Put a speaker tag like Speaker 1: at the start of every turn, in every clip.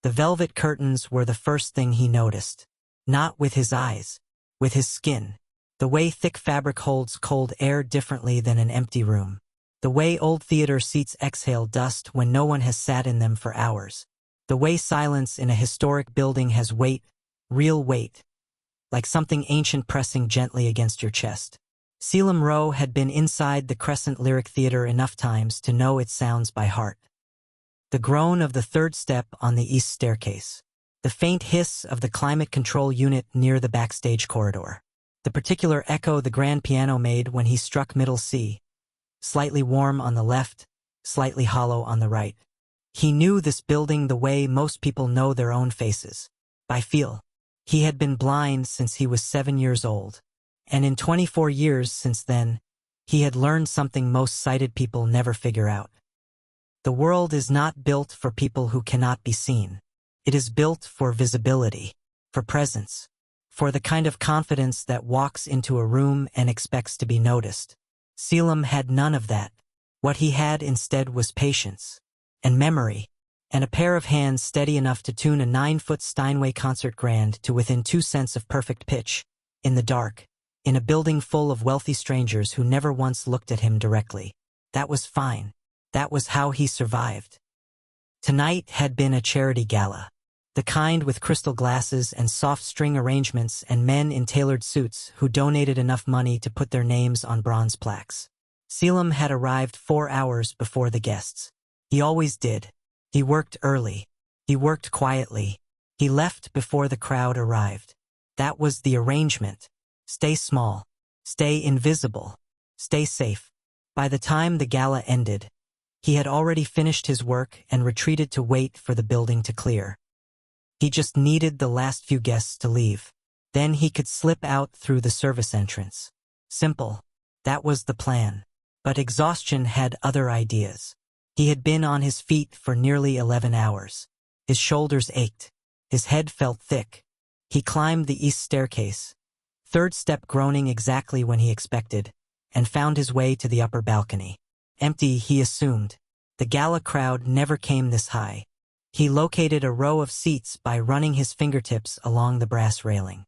Speaker 1: The velvet curtains were the first thing he noticed. Not with his eyes, with his skin. The way thick fabric holds cold air differently than an empty room. The way old theater seats exhale dust when no one has sat in them for hours. The way silence in a historic building has weight, real weight, like something ancient pressing gently against your chest. Caelum Rowe had been inside the Crescent Lyric Theater enough times to know its sounds by heart. The groan of the third step on the east staircase. The faint hiss of the climate control unit near the backstage corridor. The particular echo the grand piano made when he struck middle C. Slightly warm on the left, slightly hollow on the right. He knew this building the way most people know their own faces. By feel. He had been blind since he was 7 years old. And in 24 years since then, he had learned something most sighted people never figure out. The world is not built for people who cannot be seen. It is built for visibility, for presence, for the kind of confidence that walks into a room and expects to be noticed. Caelum had none of that. What he had instead was patience, and memory, and a pair of hands steady enough to tune a 9-foot Steinway concert grand to within 2 cents of perfect pitch, in the dark, in a building full of wealthy strangers who never once looked at him directly. That was fine. That was how he survived. Tonight had been a charity gala. The kind with crystal glasses and soft string arrangements and men in tailored suits who donated enough money to put their names on bronze plaques. Caelum had arrived 4 hours before the guests. He always did. He worked early. He worked quietly. He left before the crowd arrived. That was the arrangement. Stay small. Stay invisible. Stay safe. By the time the gala ended, he had already finished his work and retreated to wait for the building to clear. He just needed the last few guests to leave. Then he could slip out through the service entrance. Simple. That was the plan. But exhaustion had other ideas. He had been on his feet for nearly 11 hours. His shoulders ached. His head felt thick. He climbed the east staircase, third step groaning exactly when he expected, and found his way to the upper balcony. Empty, he assumed. The gala crowd never came this high. He located a row of seats by running his fingertips along the brass railing.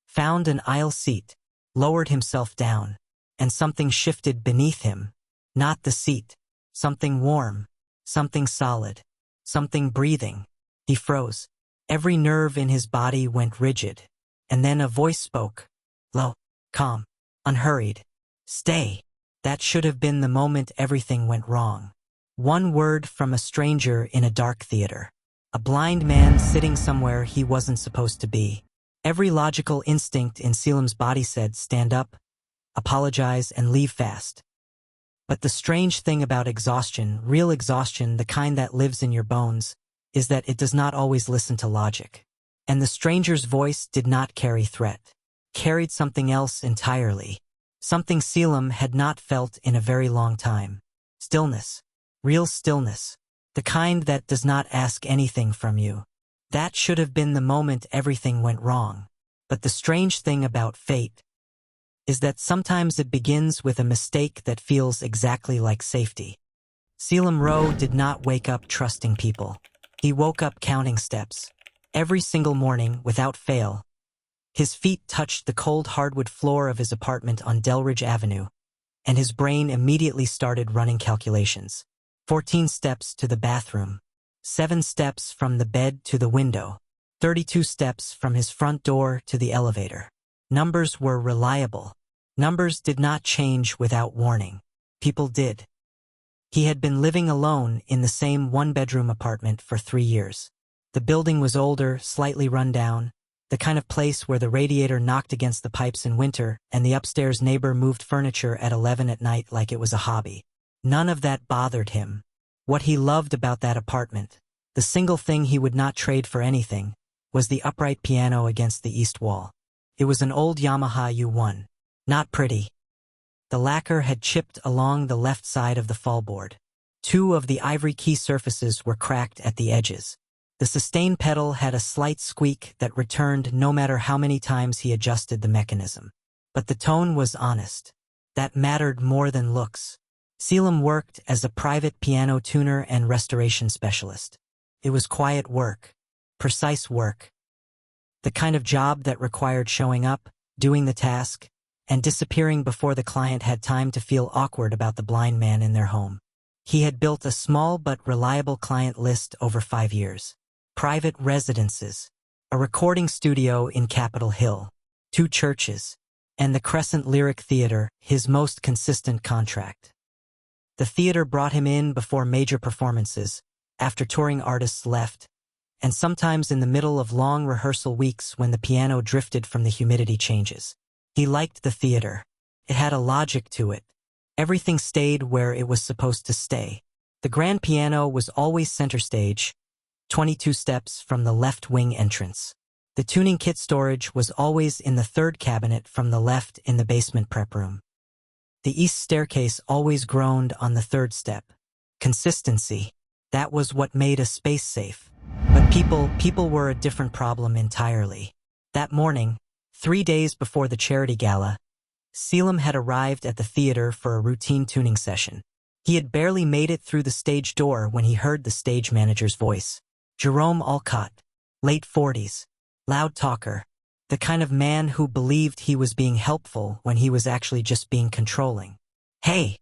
Speaker 1: Found an aisle seat, lowered himself down, and something shifted beneath him. Not the seat. Something warm. Something solid. Something breathing. He froze. Every nerve in his body went rigid. And then a voice spoke. Low, calm, unhurried. Stay. That should have been the moment everything went wrong. One word from a stranger in a dark theater. A blind man sitting somewhere he wasn't supposed to be. Every logical instinct in Caelum's body said, stand up, apologize, and leave fast. But the strange thing about exhaustion, real exhaustion, the kind that lives in your bones, is that it does not always listen to logic. And the stranger's voice did not carry threat. Carried something else entirely. Something Caelum had not felt in a very long time. Stillness. Real stillness. The kind that does not ask anything from you. That should have been the moment everything went wrong. But the strange thing about fate is that sometimes it begins with a mistake that feels exactly like safety. Caelum Rowe did not wake up trusting people. He woke up counting steps. Every single morning, without fail. His feet touched the cold hardwood floor of his apartment on Delridge Avenue, and his brain immediately started running calculations. 14 steps to the bathroom. 7 steps from the bed to the window. 32 steps from his front door to the elevator. Numbers were reliable. Numbers did not change without warning. People did. He had been living alone in the same one-bedroom apartment for 3 years. The building was older, slightly run down, the kind of place where the radiator knocked against the pipes in winter and the upstairs neighbor moved furniture at 11 at night like it was a hobby. None of that bothered him. What he loved about that apartment, the single thing he would not trade for anything, was the upright piano against the east wall. It was an old Yamaha U1. Not pretty. The lacquer had chipped along the left side of the fallboard. 2 of the ivory key surfaces were cracked at the edges. The sustain pedal had a slight squeak that returned no matter how many times he adjusted the mechanism. But the tone was honest. That mattered more than looks. Caelum worked as a private piano tuner and restoration specialist. It was quiet work, precise work, the kind of job that required showing up, doing the task, and disappearing before the client had time to feel awkward about the blind man in their home. He had built a small but reliable client list over 5 years. Private residences, a recording studio in Capitol Hill, 2 churches, and the Crescent Lyric Theater, his most consistent contract. The theater brought him in before major performances, after touring artists left, and sometimes in the middle of long rehearsal weeks when the piano drifted from the humidity changes. He liked the theater. It had a logic to it. Everything stayed where it was supposed to stay. The grand piano was always center stage, 22 steps from the left wing entrance. The tuning kit storage was always in the 3rd cabinet from the left in the basement prep room. The east staircase always groaned on the 3rd step. Consistency. That was what made a space safe. But people were a different problem entirely. That morning, 3 days before the charity gala, Caelum had arrived at the theater for a routine tuning session. He had barely made it through the stage door when he heard the stage manager's voice. Jerome Alcott, late 40s, loud talker, the kind of man who believed he was being helpful when he was actually just being controlling. Hey,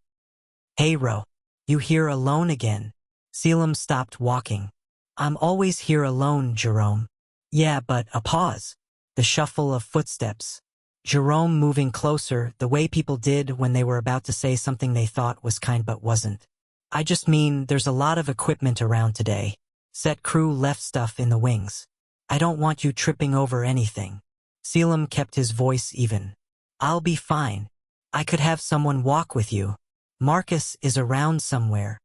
Speaker 1: Rowe, you here alone again? Caelum stopped walking. I'm always here alone, Jerome. Yeah, but a pause. The shuffle of footsteps. Jerome moving closer, the way people did when they were about to say something they thought was kind but wasn't. I just mean there's a lot of equipment around today. Set crew left stuff in the wings. I don't want you tripping over anything. Caelum kept his voice even. I'll be fine. I could have someone walk with you. Marcus is around somewhere.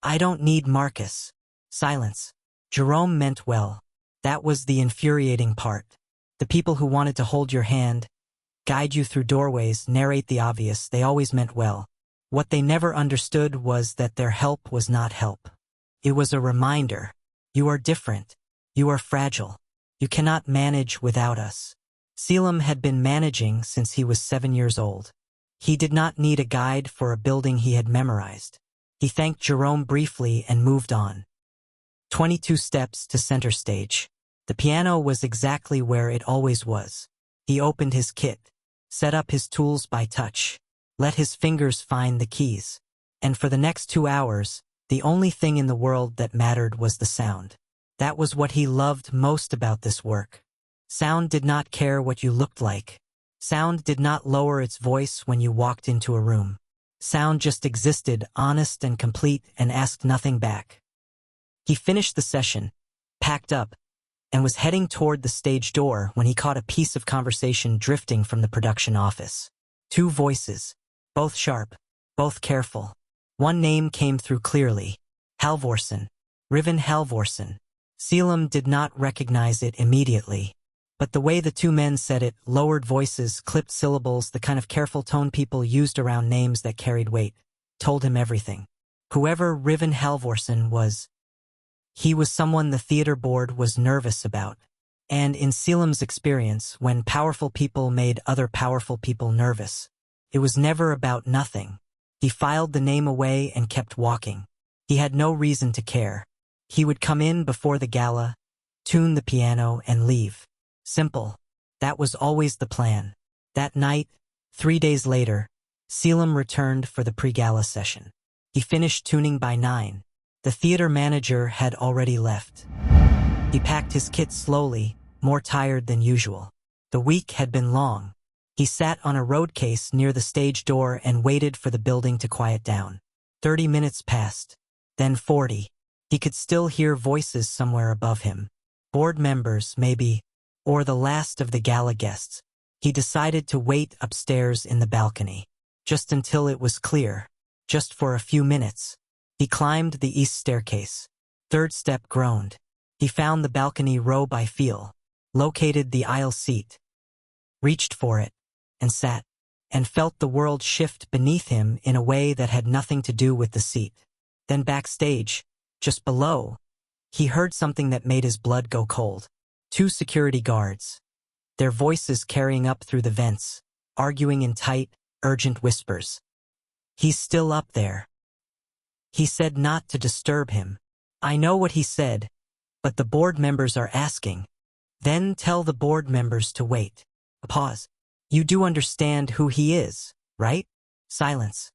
Speaker 1: I don't need Marcus. Silence. Jerome meant well. That was the infuriating part. The people who wanted to hold your hand, guide you through doorways, narrate the obvious, they always meant well. What they never understood was that their help was not help. It was a reminder. You are different. You are fragile. You cannot manage without us. Caelum had been managing since he was 7 years old. He did not need a guide for a building he had memorized. He thanked Jerome briefly and moved on. 22 steps to center stage. The piano was exactly where it always was. He opened his kit, set up his tools by touch, let his fingers find the keys. And for the next 2 hours, the only thing in the world that mattered was the sound. That was what he loved most about this work. Sound did not care what you looked like. Sound did not lower its voice when you walked into a room. Sound just existed, honest and complete, and asked nothing back. He finished the session, packed up, and was heading toward the stage door when he caught a piece of conversation drifting from the production office. 2 voices, both sharp, both careful. One name came through clearly. Halvorsen. Riven Halvorsen. Caelum did not recognize it immediately. But the way the 2 men said it, lowered voices, clipped syllables, the kind of careful tone people used around names that carried weight, told him everything. Whoever Riven Halvorsen was, he was someone the theater board was nervous about. And in Caelum's experience, when powerful people made other powerful people nervous, it was never about nothing. He filed the name away and kept walking. He had no reason to care. He would come in before the gala, tune the piano, and leave. Simple. That was always the plan. That night, 3 days later, Caelum returned for the pre-gala session. He finished tuning by 9. The theater manager had already left. He packed his kit slowly, more tired than usual. The week had been long. He sat on a road case near the stage door and waited for the building to quiet down. 30 minutes passed, then 40. He could still hear voices somewhere above him. Board members, maybe, or the last of the gala guests. He decided to wait upstairs in the balcony, just until it was clear, just for a few minutes. He climbed the east staircase. 3rd step groaned. He found the balcony row by feel, located the aisle seat, reached for it, and sat, and felt the world shift beneath him in a way that had nothing to do with the seat. Then backstage, just below, he heard something that made his blood go cold. 2 security guards, their voices carrying up through the vents, arguing in tight, urgent whispers. He's still up there. He said not to disturb him, I know what he said, but the board members are asking. Then tell the board members to wait. A pause. You do understand who he is, right? Silence.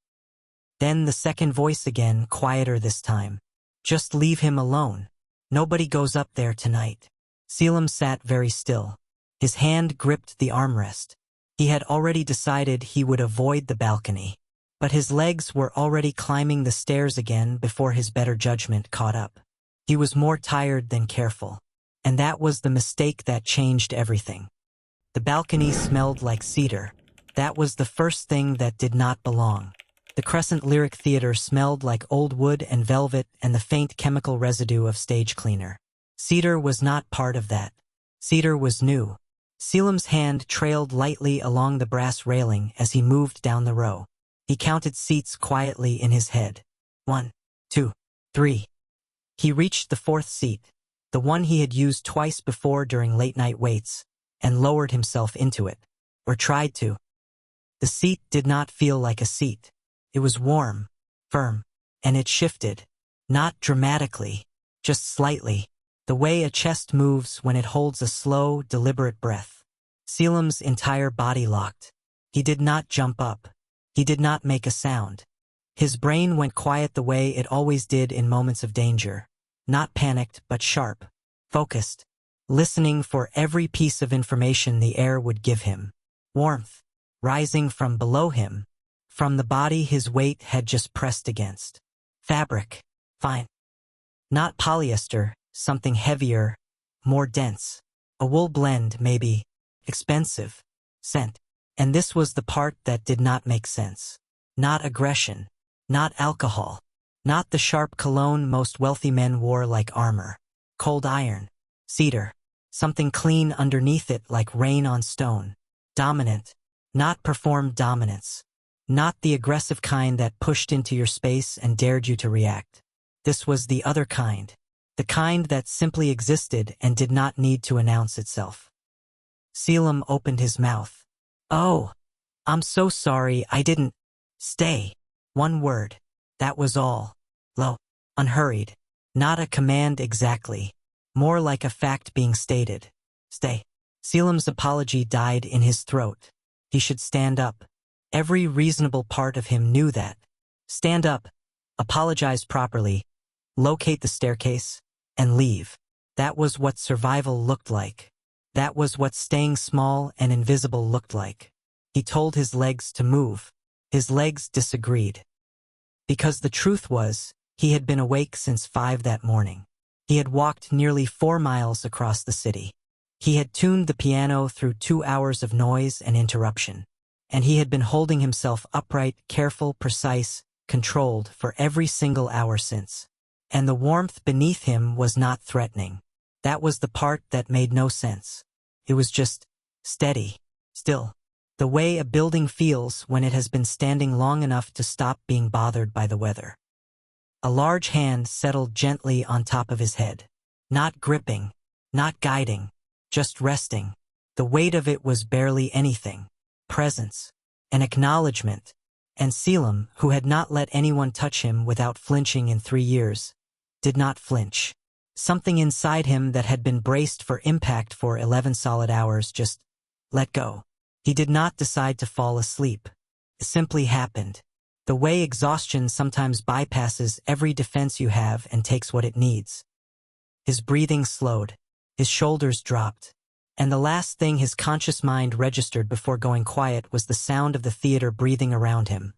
Speaker 1: Then the second voice again, quieter this time. Just leave him alone. Nobody goes up there tonight. Caelum sat very still. His hand gripped the armrest. He had already decided he would avoid the balcony. But his legs were already climbing the stairs again before his better judgment caught up. He was more tired than careful. And that was the mistake that changed everything. The balcony smelled like cedar. That was the first thing that did not belong. The Crescent Lyric Theater smelled like old wood and velvet and the faint chemical residue of stage cleaner. Cedar was not part of that. Cedar was new. Caelum's hand trailed lightly along the brass railing as he moved down the row. He counted seats quietly in his head. 1, 2, 3. He reached the fourth seat, the one he had used twice before during late-night waits, and lowered himself into it, or tried to. The seat did not feel like a seat. It was warm, firm, and it shifted, not dramatically, just slightly, the way a chest moves when it holds a slow, deliberate breath. Caelum's entire body locked. He did not jump up. He did not make a sound. His brain went quiet the way it always did in moments of danger, not panicked but sharp, focused, listening for every piece of information the air would give him. Warmth, rising from below him, from the body his weight had just pressed against. Fabric, fine. Not polyester, something heavier, more dense. A wool blend, maybe. Expensive. Scent. And this was the part that did not make sense. Not aggression. Not alcohol. Not the sharp cologne most wealthy men wore like armor. Cold iron. Cedar. Something clean underneath it like rain on stone. Dominant. Not performed dominance. Not the aggressive kind that pushed into your space and dared you to react. This was the other kind. The kind that simply existed and did not need to announce itself. Caelum opened his mouth. Oh, I'm so sorry I didn't. Stay. One word. That was all. Low. Unhurried. Not a command exactly. More like a fact being stated. Stay. Caelum's apology died in his throat. He should stand up. Every reasonable part of him knew that. Stand up. Apologize properly. Locate the staircase. And leave. That was what survival looked like. That was what staying small and invisible looked like. He told his legs to move. His legs disagreed. Because the truth was, he had been awake since 5 that morning. He had walked nearly 4 miles across the city. He had tuned the piano through 2 hours of noise and interruption. And he had been holding himself upright, careful, precise, controlled for every single hour since. And the warmth beneath him was not threatening. That was the part that made no sense. It was just steady, still. The way a building feels when it has been standing long enough to stop being bothered by the weather. A large hand settled gently on top of his head. Not gripping, not guiding, just resting. The weight of it was barely anything. Presence, an acknowledgement. And Caelum, who had not let anyone touch him without flinching in 3 years, did not flinch. Something inside him that had been braced for impact for 11 solid hours just let go. He did not decide to fall asleep. It simply happened. The way exhaustion sometimes bypasses every defense you have and takes what it needs. His breathing slowed. His shoulders dropped. And the last thing his conscious mind registered before going quiet was the sound of the theater breathing around him.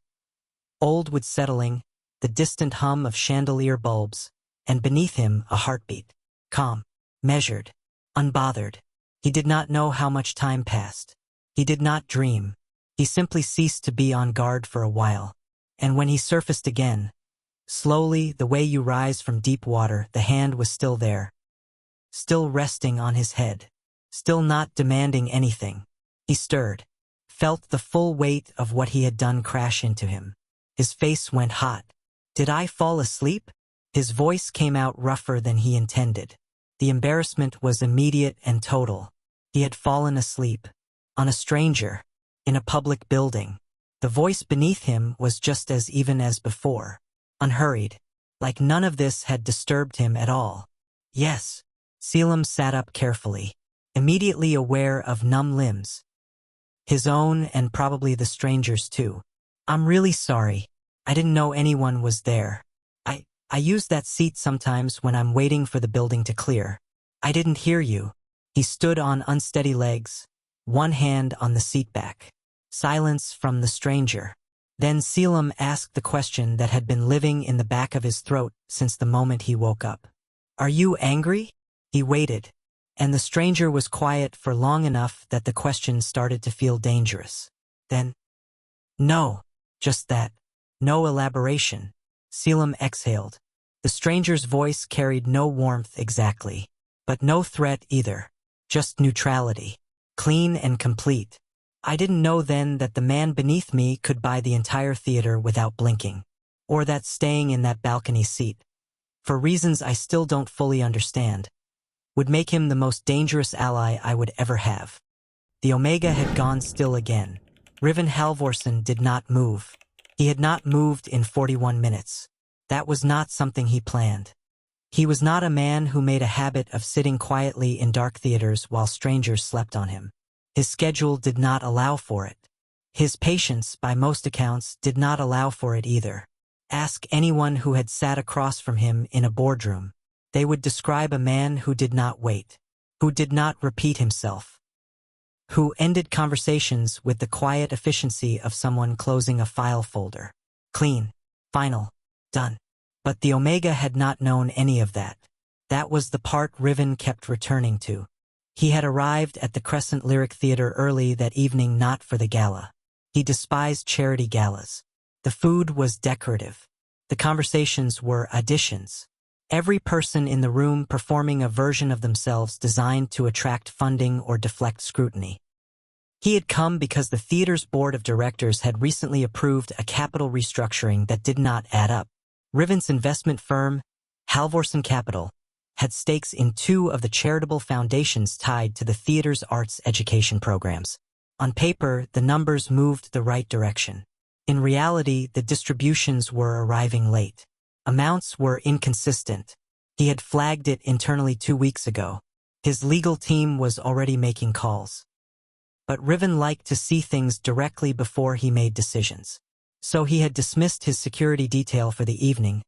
Speaker 1: Old wood settling, the distant hum of chandelier bulbs, and beneath him a heartbeat. Calm, measured, unbothered. He did not know how much time passed. He did not dream. He simply ceased to be on guard for a while. And when he surfaced again, slowly, the way you rise from deep water, the hand was still there. Still resting on his head. Still not demanding anything. He stirred, felt the full weight of what he had done crash into him. His face went hot. Did I fall asleep? His voice came out rougher than he intended. The embarrassment was immediate and total. He had fallen asleep. On a stranger. In a public building. The voice beneath him was just as even as before. Unhurried. like none of this had disturbed him at all. Yes. Caelum sat up carefully, immediately aware of numb limbs. His own and probably the stranger's too. I'm really sorry. I didn't know anyone was there. I use that seat sometimes when I'm waiting for the building to clear. I didn't hear you. He stood on unsteady legs, one hand on the seat back. Silence from the stranger. Then Caelum asked the question that had been living in the back of his throat since the moment he woke up. Are you angry? He waited, and the stranger was quiet for long enough that the question started to feel dangerous. Then, no, just that. No elaboration. Caelum exhaled. The stranger's voice carried no warmth exactly, but no threat either. Just neutrality. Clean and complete. I didn't know then that the man beneath me could buy the entire theater without blinking, or that staying in that balcony seat, for reasons I still don't fully understand, would make him the most dangerous ally I would ever have. The Omega had gone still again. Riven Halvorsen did not move. He had not moved in 41 minutes. That was not something he planned. He was not a man who made a habit of sitting quietly in dark theaters while strangers slept on him. His schedule did not allow for it. His patience, by most accounts, did not allow for it either. Ask anyone who had sat across from him in a boardroom. They would describe a man who did not wait, who did not repeat himself, who ended conversations with the quiet efficiency of someone closing a file folder. Clean, final, done. But the Omega had not known any of that. That was the part Riven kept returning to. He had arrived at the Crescent Lyric Theater early that evening not for the gala. He despised charity galas. The food was decorative. The conversations were auditions. Every person in the room performing a version of themselves designed to attract funding or deflect scrutiny. He had come because the theater's board of directors had recently approved a capital restructuring that did not add up. Riven's investment firm, Halvorsen Capital, had stakes in 2 of the charitable foundations tied to the theater's arts education programs. On paper, the numbers moved the right direction. In reality, the distributions were arriving late. Amounts were inconsistent. He had flagged it internally 2 weeks ago. His legal team was already making calls. But Riven liked to see things directly before he made decisions. So he had dismissed his security detail for the evening,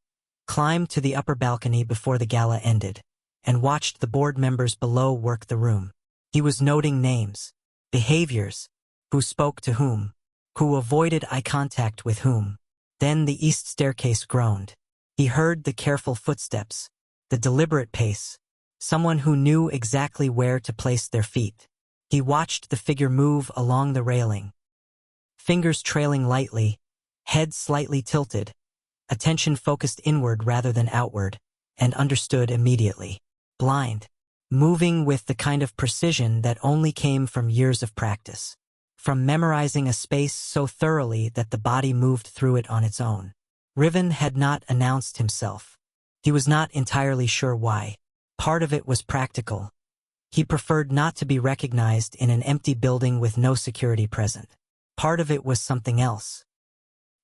Speaker 1: climbed to the upper balcony before the gala ended, and watched the board members below work the room. He was noting names, behaviors, who spoke to whom, who avoided eye contact with whom. Then the east staircase groaned. He heard the careful footsteps, the deliberate pace, someone who knew exactly where to place their feet. He watched the figure move along the railing, fingers trailing lightly, head slightly tilted, attention focused inward rather than outward, and understood immediately. Blind, moving with the kind of precision that only came from years of practice, from memorizing a space so thoroughly that the body moved through it on its own. Riven had not announced himself. He was not entirely sure why. Part of it was practical. He preferred not to be recognized in an empty building with no security present. Part of it was something else.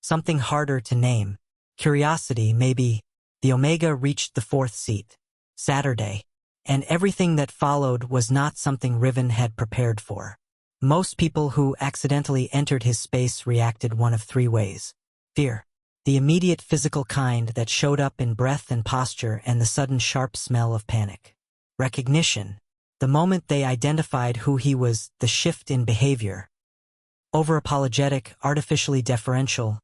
Speaker 1: Something harder to name. Curiosity, maybe. The Omega reached the 4th seat. Saturday. And everything that followed was not something Riven had prepared for. Most people who accidentally entered his space reacted one of 3 ways. Fear. The immediate physical kind that showed up in breath and posture and the sudden sharp smell of panic. Recognition. The moment they identified who he was, the shift in behavior. Over-apologetic, artificially deferential,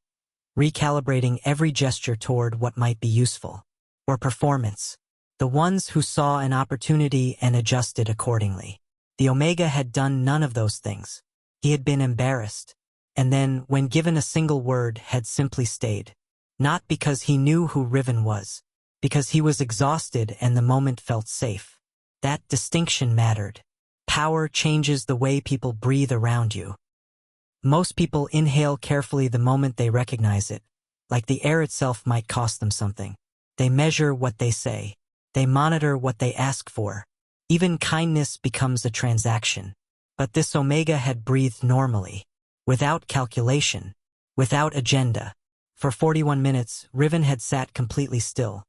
Speaker 1: recalibrating every gesture toward what might be useful. Or performance. The ones who saw an opportunity and adjusted accordingly. The Omega had done none of those things. He had been embarrassed, and then, when given a single word, had simply stayed. Not because he knew who Riven was, because he was exhausted and the moment felt safe. That distinction mattered. Power changes the way people breathe around you. Most people inhale carefully the moment they recognize it, like the air itself might cost them something. They measure what they say. They monitor what they ask for. Even kindness becomes a transaction. But this Omega had breathed normally, without calculation, without agenda. For 41 minutes, Riven had sat completely still.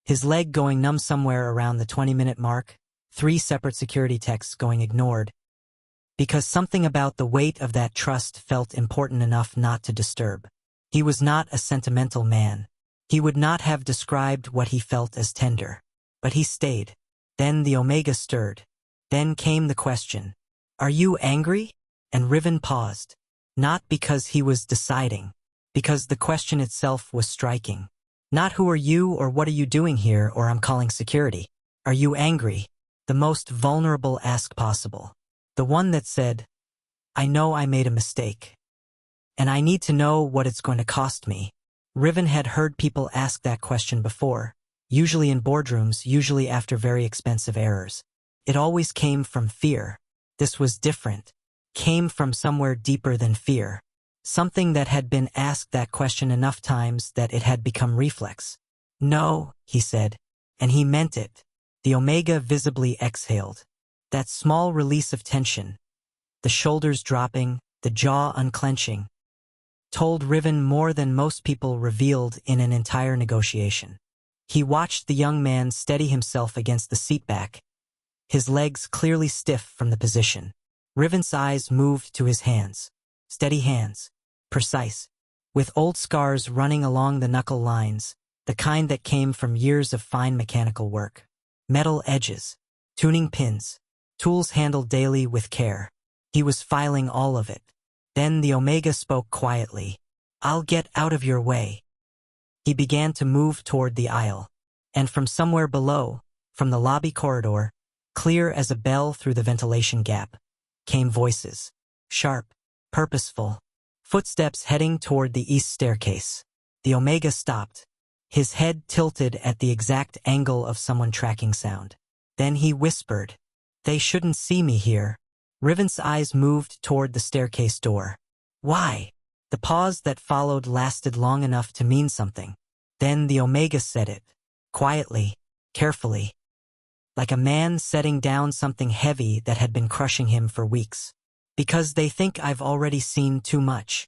Speaker 1: His leg going numb somewhere around the 20-minute mark, 3 separate security texts going ignored, because something about the weight of that trust felt important enough not to disturb. He was not a sentimental man. He would not have described what he felt as tender. But he stayed. Then the Omega stirred. Then came the question, "Are you angry?" And Riven paused. Not because he was deciding, because the question itself was striking. Not "who are you" or "what are you doing here" or "I'm calling security." Are you angry? The most vulnerable ask possible. The one that said, "I know I made a mistake. And I need to know what it's going to cost me." Riven had heard people ask that question before, usually in boardrooms, usually after very expensive errors. It always came from fear. This was different. Came from somewhere deeper than fear. Something that had been asked that question enough times that it had become reflex. "No," he said, and he meant it. The Omega visibly exhaled. That small release of tension, the shoulders dropping, the jaw unclenching, told Riven more than most people revealed in an entire negotiation. He watched the young man steady himself against the seat back, his legs clearly stiff from the position. Riven's eyes moved to his hands. Steady hands. Precise. With old scars running along the knuckle lines, the kind that came from years of fine mechanical work. Metal edges. Tuning pins. Tools handled daily with care. He was filing all of it. Then the Omega spoke quietly. "I'll get out of your way." He began to move toward the aisle. And from somewhere below, from the lobby corridor, clear as a bell through the ventilation gap, came voices. Sharp, purposeful. Footsteps heading toward the east staircase. The Omega stopped, his head tilted at the exact angle of someone tracking sound. Then he whispered, "They shouldn't see me here." Riven's eyes moved toward the staircase door. "Why?" The pause that followed lasted long enough to mean something. Then the Omega said it, quietly, carefully, like a man setting down something heavy that had been crushing him for weeks. "Because they think I've already seen too much."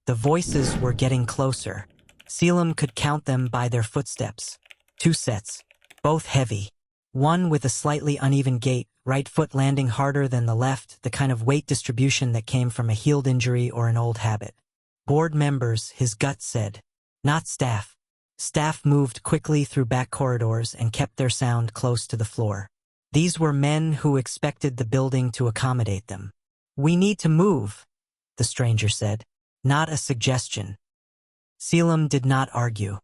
Speaker 1: The voices were getting closer. Caelum could count them by their footsteps. 2 sets, both heavy. One with a slightly uneven gait, right foot landing harder than the left, the kind of weight distribution that came from a healed injury or an old habit. Board members, his gut said. Not staff. Staff moved quickly through back corridors and kept their sound close to the floor. These were men who expected the building to accommodate them. "We need to move," the stranger said. Not a suggestion. Caelum did not argue.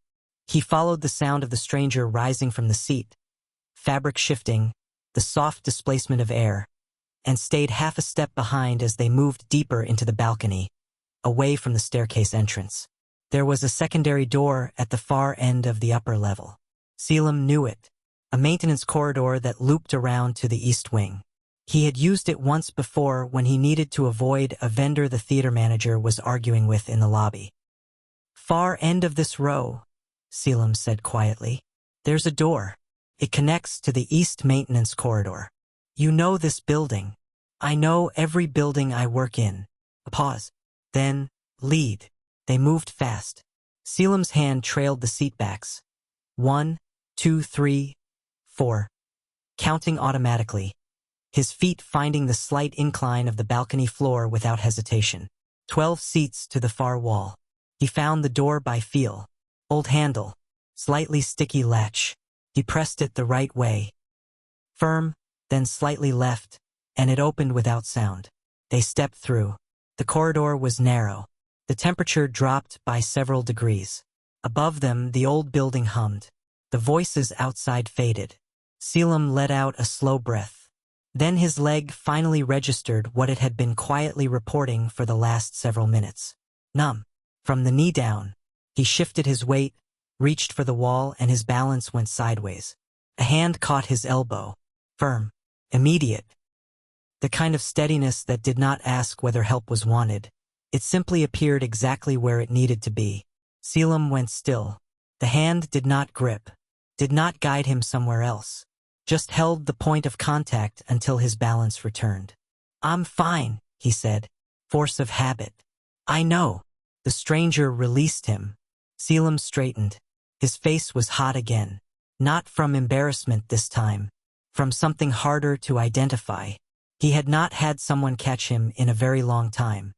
Speaker 1: He followed the sound of the stranger rising from the seat, fabric shifting, the soft displacement of air, and stayed half a step behind as they moved deeper into the balcony, away from the staircase entrance. There was a secondary door at the far end of the upper level. Caelum knew it, a maintenance corridor that looped around to the east wing. He had used it once before when he needed to avoid a vendor the theater manager was arguing with in the lobby. "Far end of this row," Caelum said quietly. "There's a door. It connects to the east maintenance corridor. You know this building. I know every building I work in." A pause. Then, "Lead." They moved fast. Caelum's hand trailed the seatbacks. 1, 2, 3, 4. Counting automatically. His feet finding the slight incline of the balcony floor without hesitation. 12 seats to the far wall. He found the door by feel. Old handle. Slightly sticky latch. He pressed it the right way. Firm, then slightly left, and it opened without sound. They stepped through. The corridor was narrow. The temperature dropped by several degrees. Above them, the old building hummed. The voices outside faded. Caelum let out a slow breath. Then his leg finally registered what it had been quietly reporting for the last several minutes. Numb. From the knee down, he shifted his weight, reached for the wall, and his balance went sideways. A hand caught his elbow. Firm. Immediate. The kind of steadiness that did not ask whether help was wanted. It simply appeared exactly where it needed to be. Caelum went still. The hand did not grip, did not guide him somewhere else. Just held the point of contact until his balance returned. "I'm fine," he said. Force of habit. "I know." The stranger released him. Caelum straightened. His face was hot again. Not from embarrassment this time. From something harder to identify. He had not had someone catch him in a very long time.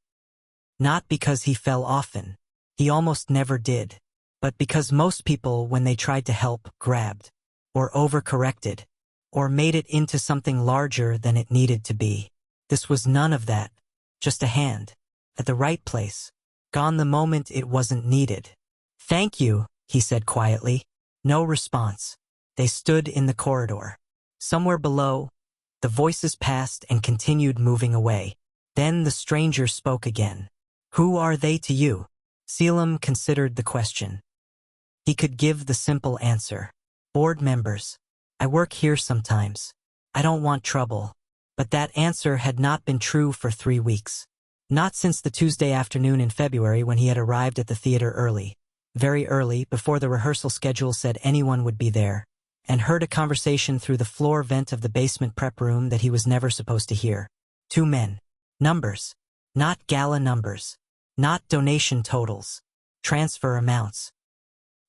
Speaker 1: Not because he fell often. He almost never did. But because most people, when they tried to help, grabbed. Or overcorrected. Or made it into something larger than it needed to be. This was none of that. Just a hand. At the right place. Gone the moment it wasn't needed. "Thank you," he said quietly. No response. They stood in the corridor. Somewhere below, the voices passed and continued moving away. Then the stranger spoke again. "Who are they to you?" Caelum considered the question. He could give the simple answer. "Board members. I work here sometimes. I don't want trouble." But that answer had not been true for 3 weeks. Not since the Tuesday afternoon in February when he had arrived at the theater early. Very early, before the rehearsal schedule said anyone would be there, and heard a conversation through the floor vent of the basement prep room that he was never supposed to hear. 2 men. Numbers. Not gala numbers. Not donation totals. Transfer amounts.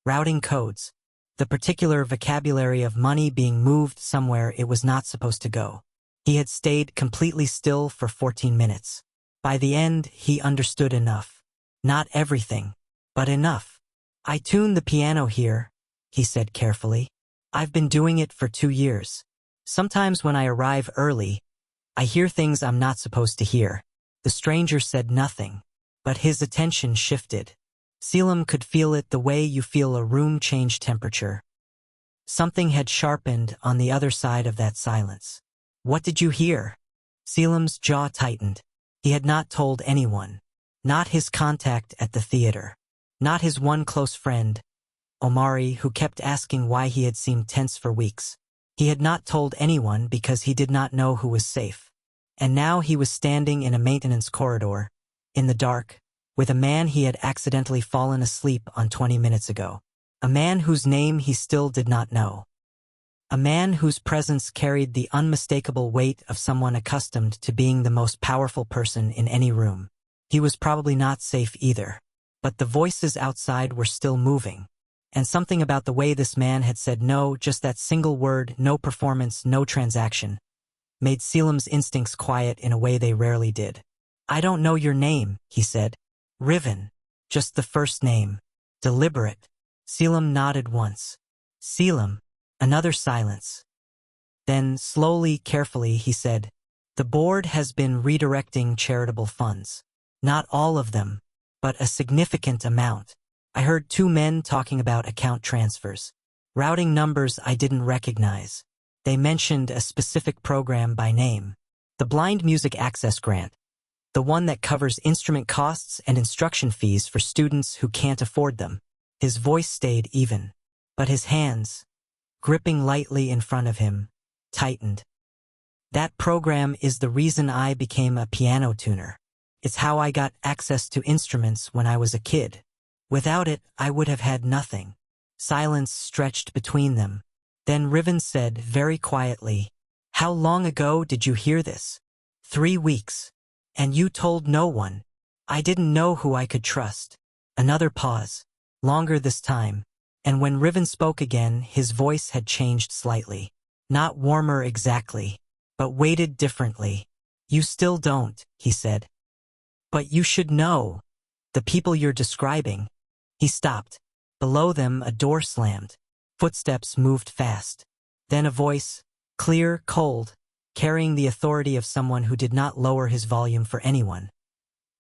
Speaker 1: Routing codes. The particular vocabulary of money being moved somewhere it was not supposed to go. He had stayed completely still for 14 minutes. By the end, he understood enough. Not everything, but enough. "I tune the piano here," he said carefully. "I've been doing it for 2 years. Sometimes when I arrive early, I hear things I'm not supposed to hear." The stranger said nothing, but his attention shifted. Caelum could feel it the way you feel a room change temperature. Something had sharpened on the other side of that silence. "What did you hear?" Caelum's jaw tightened. He had not told anyone. Not his contact at the theater. Not his one close friend, Omari, who kept asking why he had seemed tense for weeks. He had not told anyone because he did not know who was safe. And now he was standing in a maintenance corridor, in the dark, with a man he had accidentally fallen asleep on 20 minutes ago. A man whose name he still did not know. A man whose presence carried the unmistakable weight of someone accustomed to being the most powerful person in any room. He was probably not safe either. But the voices outside were still moving. And something about the way this man had said no, just that single word, no performance, no transaction, made Caelum's instincts quiet in a way they rarely did. "I don't know your name," he said. "Riven. Just the first name." Deliberate. Caelum nodded once. "Caelum." Another silence. Then, slowly, carefully, he said, "The board has been redirecting charitable funds. Not all of them, but a significant amount. I heard 2 men talking about account transfers. Routing numbers I didn't recognize. They mentioned a specific program by name. The Blind Music Access Grant. The one that covers instrument costs and instruction fees for students who can't afford them." His voice stayed even. But his hands, gripping lightly in front of him, tightened. "That program is the reason I became a piano tuner. It's how I got access to instruments when I was a kid. Without it, I would have had nothing." Silence stretched between them. Then Riven said very quietly, "How long ago did you hear this?" 3 weeks. "And you told no one." "I didn't know who I could trust." Another pause. Longer this time. And when Riven spoke again, his voice had changed slightly. Not warmer exactly, but weighted differently. "You still don't," he said. "But you should know. The people you're describing." He stopped. Below them, a door slammed. Footsteps moved fast. Then a voice, clear, cold, carrying the authority of someone who did not lower his volume for anyone,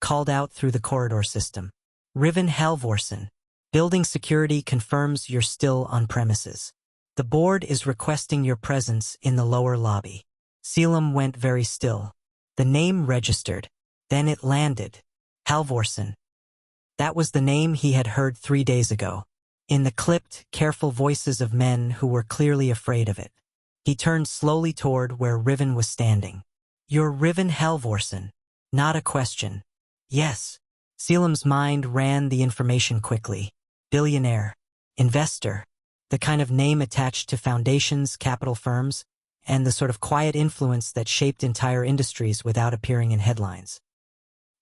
Speaker 1: called out through the corridor system. "Riven Halvorsen. Building security confirms you're still on premises. The board is requesting your presence in the lower lobby." Caelum went very still. The name registered. Then it landed. Halvorsen. That was the name he had heard 3 days ago. In the clipped, careful voices of men who were clearly afraid of it. He turned slowly toward where Riven was standing. "You're Riven Halvorsen." Not a question. "Yes." Caelum's mind ran the information quickly. Billionaire. Investor. The kind of name attached to foundations, capital firms, and the sort of quiet influence that shaped entire industries without appearing in headlines.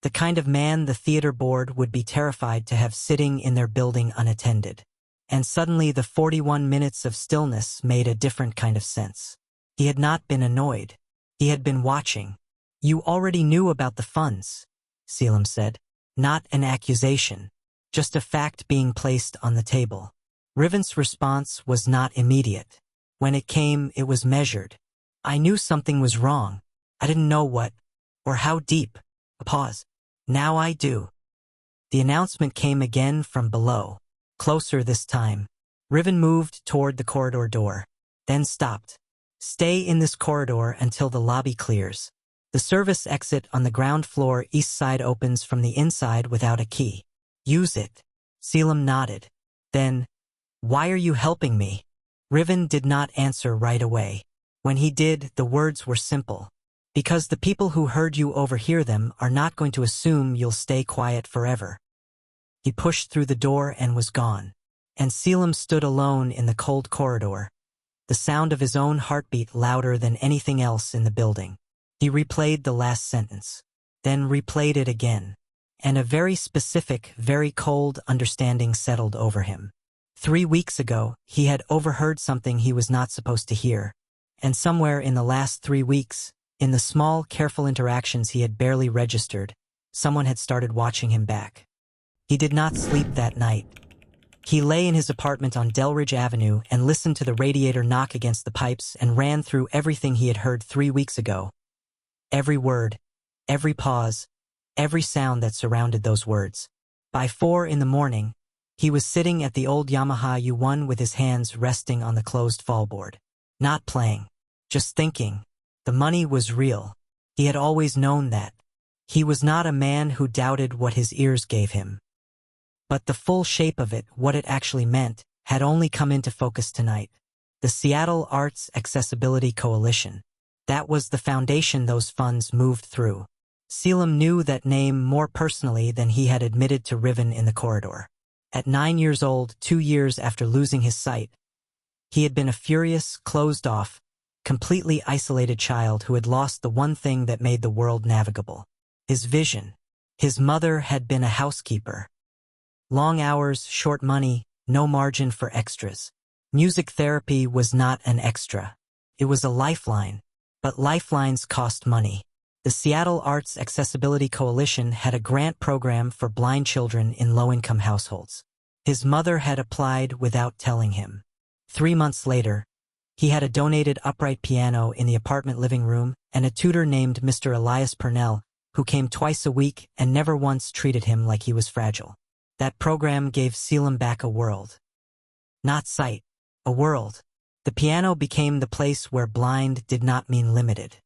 Speaker 1: The kind of man the theater board would be terrified to have sitting in their building unattended. And suddenly the 41 minutes of stillness made a different kind of sense. He had not been annoyed. He had been watching. "You already knew about the funds," Caelum said. Not an accusation, just a fact being placed on the table. Riven's response was not immediate. When it came, it was measured. "I knew something was wrong. I didn't know what, or how deep." A pause. "Now I do." The announcement came again from below, closer this time. Riven moved toward the corridor door, then stopped. "Stay in this corridor until the lobby clears. The service exit on the ground floor east side opens from the inside without a key. Use it." Caelum nodded. Then, "Why are you helping me?" Riven did not answer right away. When he did, the words were simple. "Because the people who heard you overhear them are not going to assume you'll stay quiet forever." He pushed through the door and was gone. And Caelum stood alone in the cold corridor, the sound of his own heartbeat louder than anything else in the building. He replayed the last sentence, then replayed it again, and a very specific, very cold understanding settled over him. 3 weeks ago, he had overheard something he was not supposed to hear, and somewhere in the last 3 weeks, in the small, careful interactions he had barely registered, someone had started watching him back. He did not sleep that night. He lay in his apartment on Delridge Avenue and listened to the radiator knock against the pipes and ran through everything he had heard 3 weeks ago. Every word, every pause, every sound that surrounded those words. By 4 in the morning, he was sitting at the old Yamaha U1 with his hands resting on the closed fallboard. Not playing, just thinking. The money was real. He had always known that. He was not a man who doubted what his ears gave him. But the full shape of it, what it actually meant, had only come into focus tonight. The Seattle Arts Accessibility Coalition. That was the foundation those funds moved through. Caelum knew that name more personally than he had admitted to Riven in the corridor. At 9 years old, 2 years after losing his sight, he had been a furious, closed-off, completely isolated child who had lost the one thing that made the world navigable. His vision. His mother had been a housekeeper. Long hours, short money, no margin for extras. Music therapy was not an extra. It was a lifeline. But lifelines cost money. The Seattle Arts Accessibility Coalition had a grant program for blind children in low-income households. His mother had applied without telling him. 3 months later, he had a donated upright piano in the apartment living room and a tutor named Mr. Elias Purnell, who came twice a week and never once treated him like he was fragile. That program gave Caelum back a world. Not sight, a world. The piano became the place where blind did not mean limited,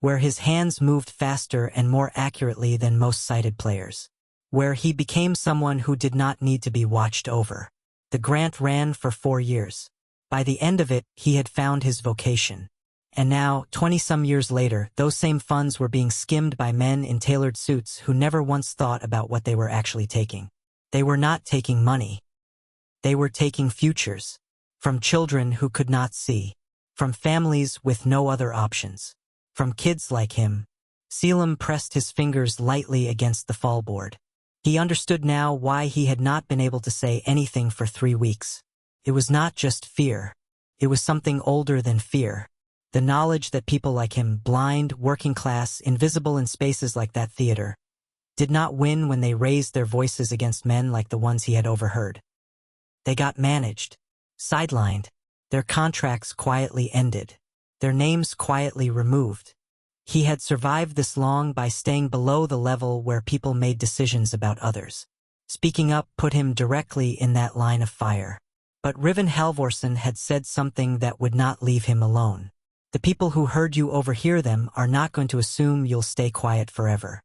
Speaker 1: where his hands moved faster and more accurately than most sighted players, where he became someone who did not need to be watched over. The grant ran for 4 years. By the end of it, he had found his vocation. And now, 20-some years later, those same funds were being skimmed by men in tailored suits who never once thought about what they were actually taking. They were not taking money. They were taking futures. From children who could not see. From families with no other options. From kids like him. Caelum pressed his fingers lightly against the fallboard. He understood now why he had not been able to say anything for 3 weeks. It was not just fear. It was something older than fear. The knowledge that people like him, blind, working class, invisible in spaces like that theater, did not win when they raised their voices against men like the ones he had overheard. They got managed, sidelined, their contracts quietly ended, their names quietly removed. He had survived this long by staying below the level where people made decisions about others. Speaking up put him directly in that line of fire. But Riven Halvorsen had said something that would not leave him alone. The people who heard you overhear them are not going to assume you'll stay quiet forever.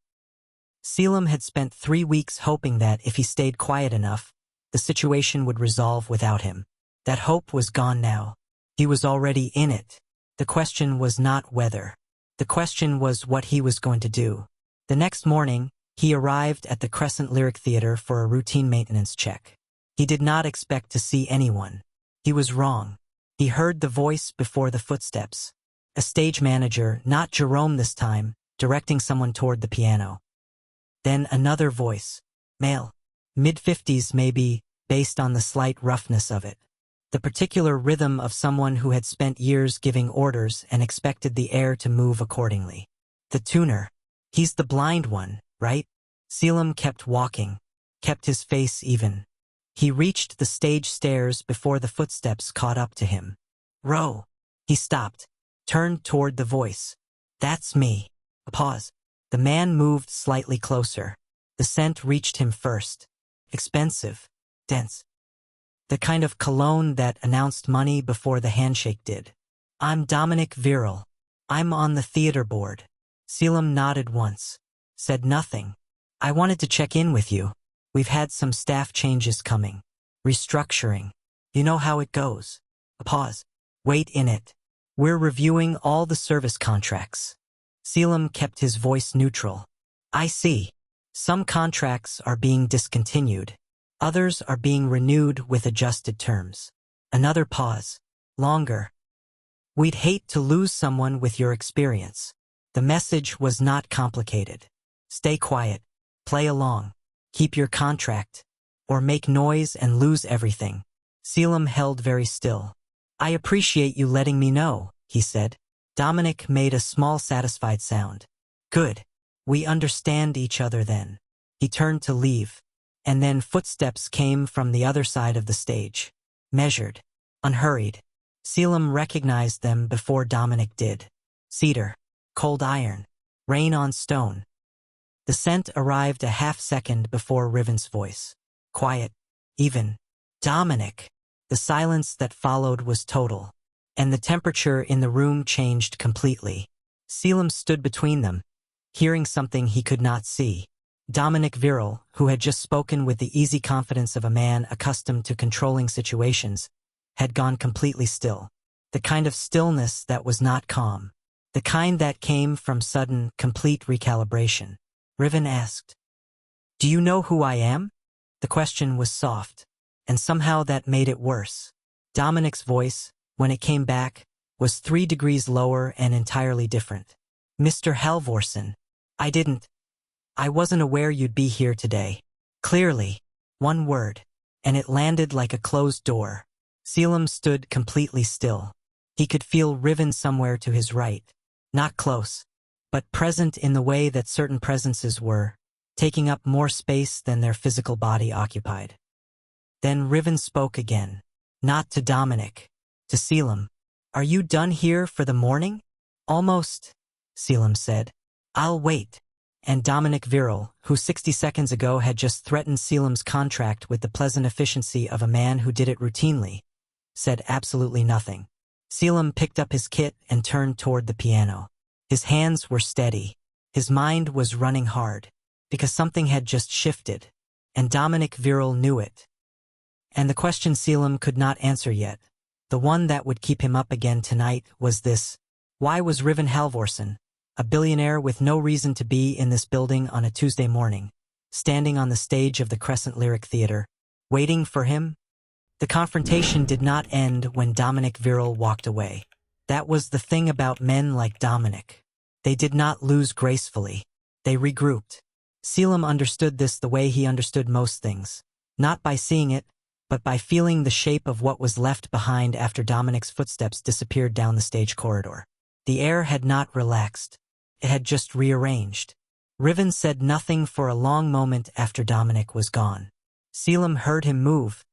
Speaker 1: Caelum had spent 3 weeks hoping that if he stayed quiet enough, the situation would resolve without him. That hope was gone now. He was already in it. The question was not whether. The question was what he was going to do. The next morning, he arrived at the Crescent Lyric Theater for a routine maintenance check. He did not expect to see anyone. He was wrong. He heard the voice before the footsteps. A stage manager, not Jerome this time, directing someone toward the piano. Then another voice. Male. Mid-50s maybe, based on the slight roughness of it. The particular rhythm of someone who had spent years giving orders and expected the air to move accordingly. The tuner. He's the blind one, right? Caelum kept walking, kept his face even. He reached the stage stairs before the footsteps caught up to him. Rowe. He stopped, turned toward the voice. That's me. A pause. The man moved slightly closer. The scent reached him first. Expensive. Dense. The kind of cologne that announced money before the handshake did. I'm Dominic Viral. I'm on the theater board. Caelum nodded once. Said nothing. I wanted to check in with you. We've had some staff changes coming. Restructuring. You know how it goes. A pause. Wait in it. We're reviewing all the service contracts. Caelum kept his voice neutral. I see. Some contracts are being discontinued. Others are being renewed with adjusted terms. Another pause. Longer. We'd hate to lose someone with your experience. The message was not complicated. Stay quiet. Play along. Keep your contract. Or make noise and lose everything. Caelum held very still. I appreciate you letting me know, he said. Dominic made a small satisfied sound. Good. We understand each other then. He turned to leave. And then footsteps came from the other side of the stage. Measured. Unhurried. Caelum recognized them before Dominic did. Cedar. Cold iron. Rain on stone. The scent arrived a half-second before Riven's voice. Quiet. Even. Dominic. The silence that followed was total. And the temperature in the room changed completely. Caelum stood between them, hearing something he could not see. Dominic Viral, who had just spoken with the easy confidence of a man accustomed to controlling situations, had gone completely still. The kind of stillness that was not calm. The kind that came from sudden, complete recalibration. Riven asked, Do you know who I am? The question was soft, and somehow that made it worse. Dominic's voice, when it came back, was 3 degrees lower and entirely different. Mr. Halvorsen, I wasn't aware you'd be here today. Clearly. One word. And it landed like a closed door. Caelum stood completely still. He could feel Riven somewhere to his right. Not close, but present in the way that certain presences were, taking up more space than their physical body occupied. Then Riven spoke again. Not to Dominic. To Caelum. Are you done here for the morning? Almost, Caelum said. I'll wait. And Dominic Viral, who 60 seconds ago had just threatened Caelum's contract with the pleasant efficiency of a man who did it routinely, said absolutely nothing. Caelum picked up his kit and turned toward the piano. His hands were steady. His mind was running hard, because something had just shifted, and Dominic Viral knew it. And the question Caelum could not answer yet, the one that would keep him up again tonight, was this. Why was Riven Halvorsen, a billionaire with no reason to be in this building on a Tuesday morning, standing on the stage of the Crescent Lyric Theater, waiting for him? The confrontation did not end when Dominic Viral walked away. That was the thing about men like Dominic. They did not lose gracefully. They regrouped. Caelum understood this the way he understood most things, not by seeing it, but by feeling the shape of what was left behind after Dominic's footsteps disappeared down the stage corridor. The air had not relaxed. It had just rearranged. Riven said nothing for a long moment after Dominic was gone. Caelum heard him move,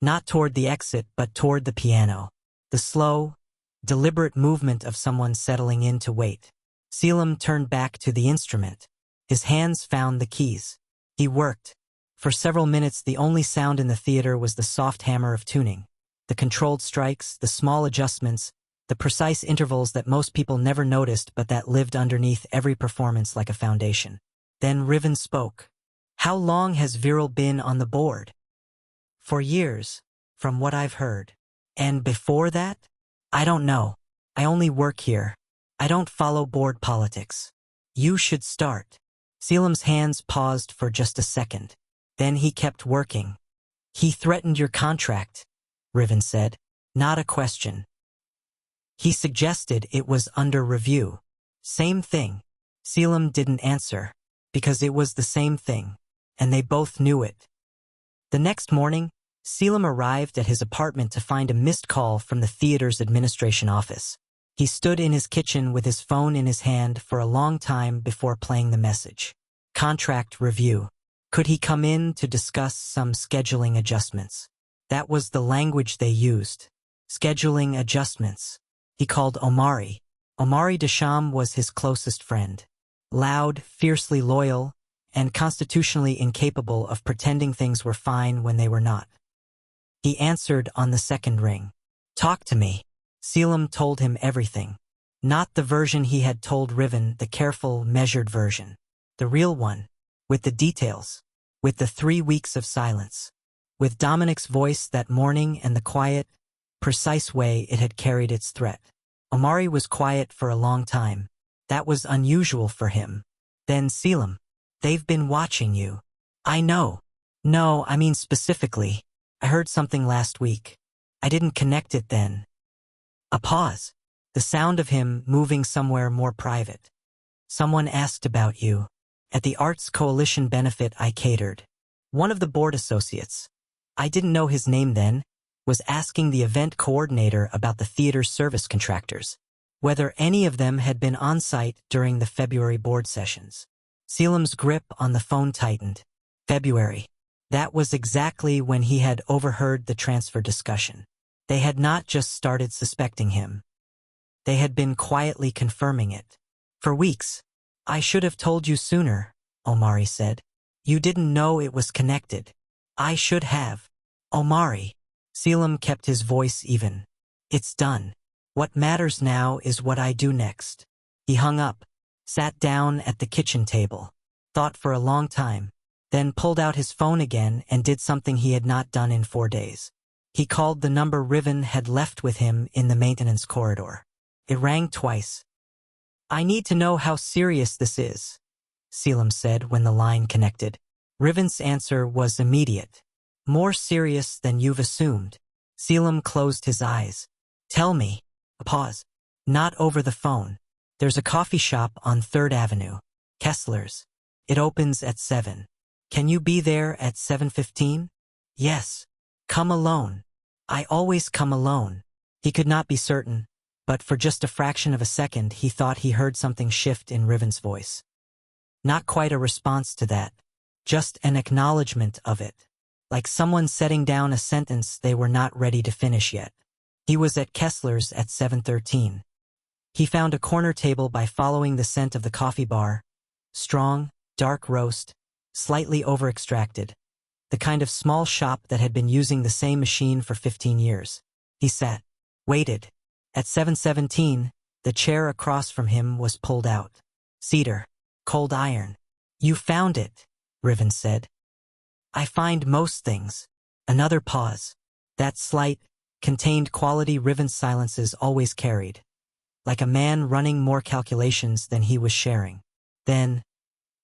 Speaker 1: not toward the exit but toward the piano. The slow, deliberate movement of someone settling in to wait. Caelum turned back to the instrument. His hands found the keys. He worked. For several minutes the only sound in the theater was the soft hammer of tuning. The controlled strikes, the small adjustments, the precise intervals that most people never noticed but that lived underneath every performance like a foundation. Then Riven spoke. How long has Viral been on the board? For years, from what I've heard. And before that? I don't know. I only work here. I don't follow board politics. You should start. Caelum's hands paused for just a second. Then he kept working. He threatened your contract, Riven said. Not a question. He suggested it was under review. Same thing. Caelum didn't answer, because it was the same thing, and they both knew it. The next morning, Caelum arrived at his apartment to find a missed call from the theater's administration office. He stood in his kitchen with his phone in his hand for a long time before playing the message. Contract review. Could he come in to discuss some scheduling adjustments? That was the language they used. Scheduling adjustments. He called Omari. Omari Desham was his closest friend. Loud, fiercely loyal, and constitutionally incapable of pretending things were fine when they were not. He answered on the second ring. Talk to me. Caelum told him everything. Not the version he had told Riven, the careful, measured version. The real one. With the details. With the 3 weeks of silence. With Dominic's voice that morning and the quiet, precise way it had carried its threat. Omari was quiet for a long time. That was unusual for him. Then Caelum. They've been watching you. I know. No, I mean specifically. I heard something last week. I didn't connect it then. A pause. The sound of him moving somewhere more private. Someone asked about you. At the Arts Coalition benefit I catered. One of the board associates. I didn't know his name then. Was asking the event coordinator about the theater's service contractors. Whether any of them had been on site during the February board sessions. Caelum's grip on the phone tightened. February. That was exactly when he had overheard the transfer discussion. They had not just started suspecting him. They had been quietly confirming it. For weeks. I should have told you sooner, Omari said. You didn't know it was connected. I should have. Omari. Caelum kept his voice even. It's done. What matters now is what I do next. He hung up, sat down at the kitchen table, thought for a long time, then pulled out his phone again and did something he had not done in 4 days. He called the number Riven had left with him in the maintenance corridor. It rang twice. I need to know how serious this is, Caelum said when the line connected. Riven's answer was immediate. More serious than you've assumed. Caelum closed his eyes. Tell me. A pause. Not over the phone. There's a coffee shop on 3rd Avenue. Kessler's. It opens at 7. Can you be there at 7:15? Yes. Come alone. I always come alone. He could not be certain, but for just a fraction of a second he thought he heard something shift in Riven's voice. Not quite a response to that. Just an acknowledgement of it. Like someone setting down a sentence they were not ready to finish yet. He was at Kessler's at 7:13. He found a corner table by following the scent of the coffee bar. Strong, dark roast, slightly over-extracted. The kind of small shop that had been using the same machine for 15 years. He sat, waited. At 7:17, the chair across from him was pulled out. Cedar, cold iron. You found it, Riven said. I find most things. Another pause. That slight, contained quality Riven's silences always carried. Like a man running more calculations than he was sharing. Then,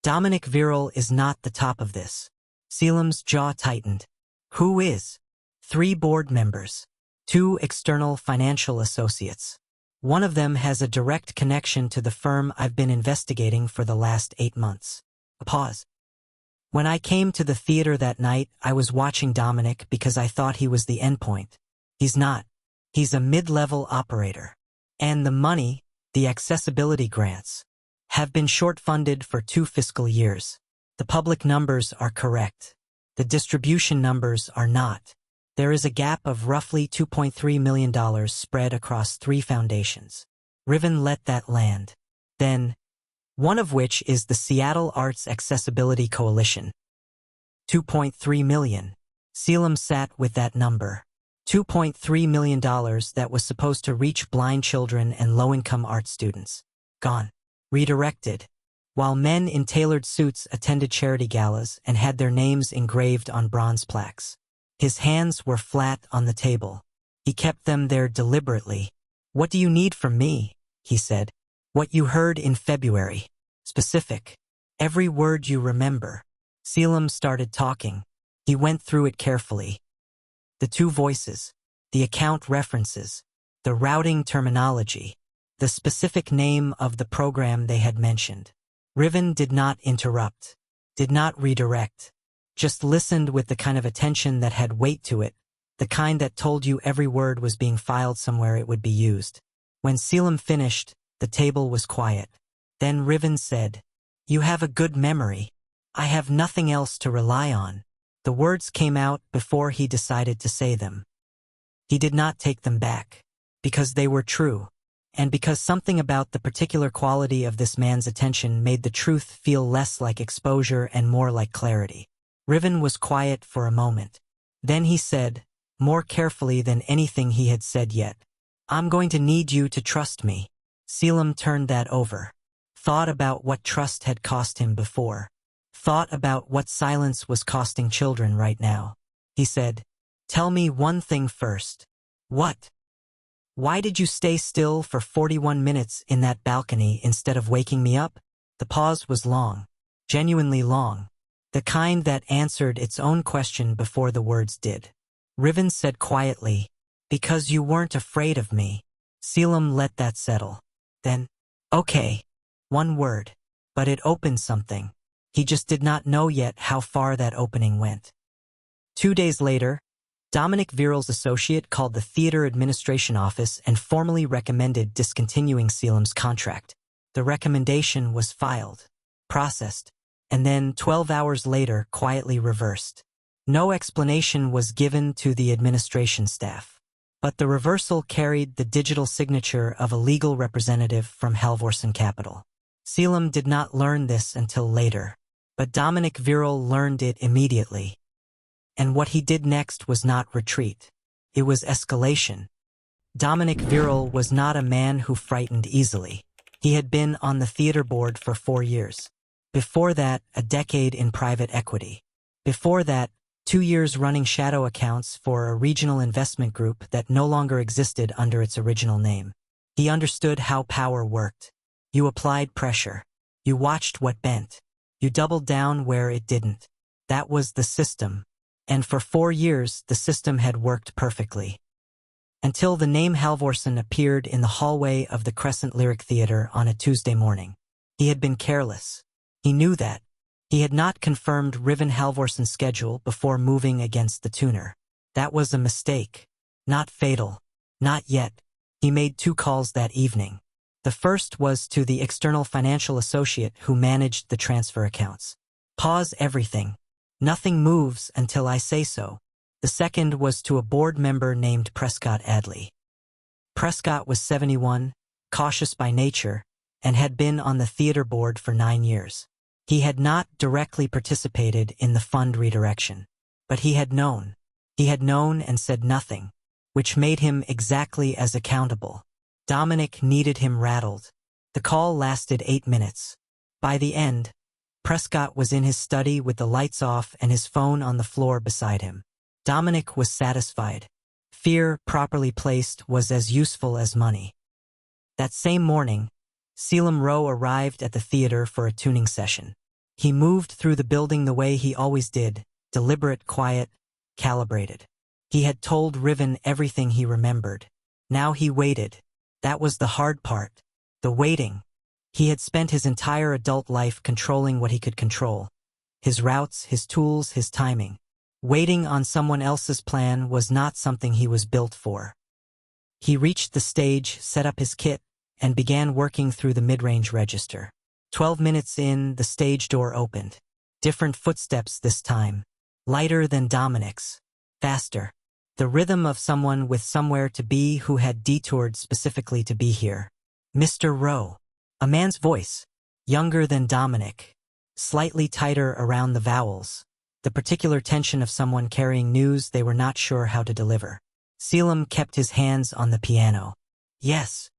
Speaker 1: Dominic Viral is not the top of this. Caelum's jaw tightened. Who is? 3 board members. 2 external financial associates. One of them has a direct connection to the firm I've been investigating for the last 8 months. A pause. When I came to the theater that night, I was watching Dominic because I thought he was the endpoint. He's not. He's a mid-level operator. And the money, the accessibility grants, have been short-funded for 2 fiscal years. The public numbers are correct. The distribution numbers are not. There is a gap of roughly $2.3 million spread across 3 foundations. Riven let that land. Then, one of which is the Seattle Arts Accessibility Coalition. $2.3 million. Caelum sat with that number. $2.3 million that was supposed to reach blind children and low-income art students. Gone. Redirected. While men in tailored suits attended charity galas and had their names engraved on bronze plaques. His hands were flat on the table. He kept them there deliberately. What do you need from me? He said. What you heard in February. Specific. Every word you remember. Caelum started talking. He went through it carefully. The 2 voices, the account references, the routing terminology, the specific name of the program they had mentioned. Riven did not interrupt, did not redirect, just listened with the kind of attention that had weight to it, the kind that told you every word was being filed somewhere it would be used. When Caelum finished, the table was quiet. Then Riven said, "You have a good memory. I have nothing else to rely on." The words came out before he decided to say them. He did not take them back, because they were true, and because something about the particular quality of this man's attention made the truth feel less like exposure and more like clarity. Riven was quiet for a moment. Then he said, more carefully than anything he had said yet, "I'm going to need you to trust me." Caelum turned that over. Thought about what trust had cost him before. Thought about what silence was costing children right now. He said, "Tell me one thing first." "What?" "Why did you stay still for 41 minutes in that balcony instead of waking me up?" The pause was long, genuinely long, the kind that answered its own question before the words did. Riven said quietly, "Because you weren't afraid of me." Caelum let that settle. Then, "Okay." One word. But it opened something. He just did not know yet how far that opening went. 2 days later, Dominic Viral's associate called the theater administration office and formally recommended discontinuing Caelum's contract. The recommendation was filed, processed, and then 12 hours later quietly reversed. No explanation was given to the administration staff. But the reversal carried the digital signature of a legal representative from Halvorsen Capital. Caelum did not learn this until later, but Dominic Viral learned it immediately. And what he did next was not retreat. It was escalation. Dominic Viral was not a man who frightened easily. He had been on the theater board for 4 years. Before that, a decade in private equity. Before that, 2 years running shadow accounts for a regional investment group that no longer existed under its original name. He understood how power worked. You applied pressure. You watched what bent. You doubled down where it didn't. That was the system. And for 4 years, the system had worked perfectly. Until the name Halvorsen appeared in the hallway of the Crescent Lyric Theater on a Tuesday morning. He had been careless. He knew that. He had not confirmed Riven Halvorsen's schedule before moving against the tuner. That was a mistake. Not fatal. Not yet. He made 2 calls that evening. The first was to the external financial associate who managed the transfer accounts. "Pause everything. Nothing moves until I say so." The second was to a board member named Prescott Adley. Prescott was 71, cautious by nature, and had been on the theater board for 9 years. He had not directly participated in the fund redirection, but he had known. He had known and said nothing, which made him exactly as accountable. Dominic needed him rattled. The call lasted 8 minutes. By the end, Prescott was in his study with the lights off and his phone on the floor beside him. Dominic was satisfied. Fear, properly placed, was as useful as money. That same morning, Caelum Rowe arrived at the theater for a tuning session. He moved through the building the way he always did, deliberate, quiet, calibrated. He had told Riven everything he remembered. Now he waited. That was the hard part. The waiting. He had spent his entire adult life controlling what he could control. His routes, his tools, his timing. Waiting on someone else's plan was not something he was built for. He reached the stage, set up his kit, and began working through the mid-range register. 12 minutes in, the stage door opened. Different footsteps this time. Lighter than Dominic's. Faster. The rhythm of someone with somewhere to be who had detoured specifically to be here. "Mr. Rowe." A man's voice. Younger than Dominic. Slightly tighter around the vowels. The particular tension of someone carrying news they were not sure how to deliver. Caelum kept his hands on the piano. "Yes.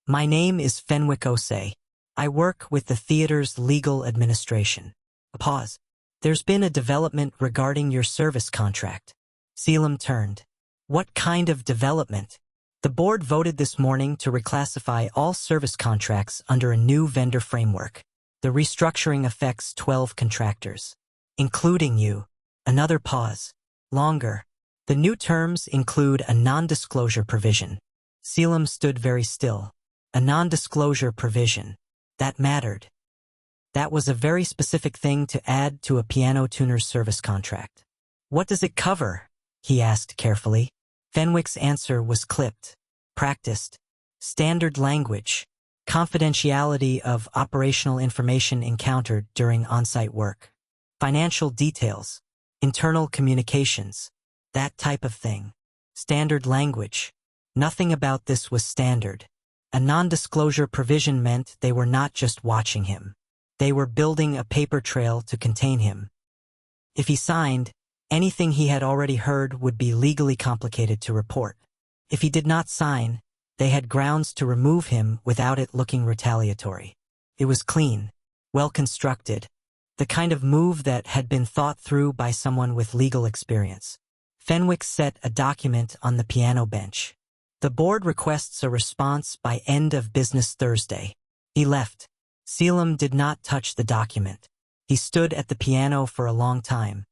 Speaker 1: My name is Fenwick Osei. I work with the theater's legal administration." A pause. "There's been a development regarding your service contract." Caelum turned. "What kind of development?" "The board voted this morning to reclassify all service contracts under a new vendor framework. The restructuring affects 12 contractors. Including you." Another pause. Longer. "The new terms include a non-disclosure provision." Caelum stood very still. A non-disclosure provision. That mattered. That was a very specific thing to add to a piano tuner's service contract. What does it cover? He asked carefully. Fenwick's answer was clipped, practiced, standard language, confidentiality of operational information encountered during on-site work, financial details, internal communications, that type of thing. Standard language. Nothing about this was standard. A non-disclosure provision meant they were not just watching him. They were building a paper trail to contain him. If he signed, anything he had already heard would be legally complicated to report. If he did not sign, they had grounds to remove him without it looking retaliatory. It was clean, well-constructed, the kind of move that had been thought through by someone with legal experience. Fenwick set a document on the piano bench. The board requests a response by end of business Thursday. He left. Caelum did not touch the document. He stood at the piano for a long time.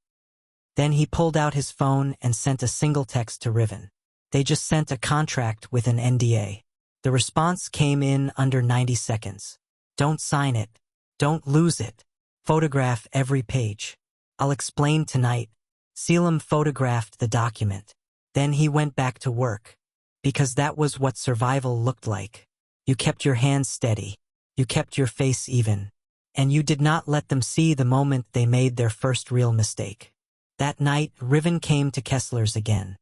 Speaker 1: Then he pulled out his phone and sent a single text to Riven. They just sent a contract with an NDA. The response came in under 90 seconds. Don't sign it. Don't lose it. Photograph every page. I'll explain tonight. Caelum photographed the document. Then he went back to work. Because that was what survival looked like. You kept your hands steady. You kept your face even. And you did not let them see the moment they made their first real mistake. That night, Riven came to Kessler's again.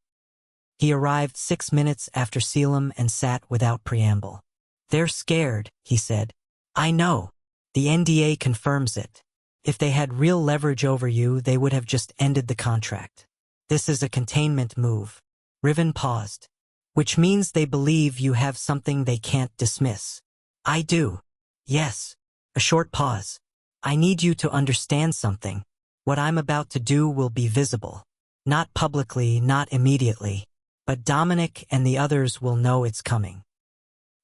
Speaker 1: He arrived 6 minutes after Caelum and sat without preamble. They're scared, he said. I know. The NDA confirms it. If they had real leverage over you, they would have just ended the contract. This is a containment move. Riven paused. Which means they believe you have something they can't dismiss. I do. Yes. A short pause. I need you to understand something. What I'm about to do will be visible. Not publicly, not immediately. But Dominic and the others will know it's coming.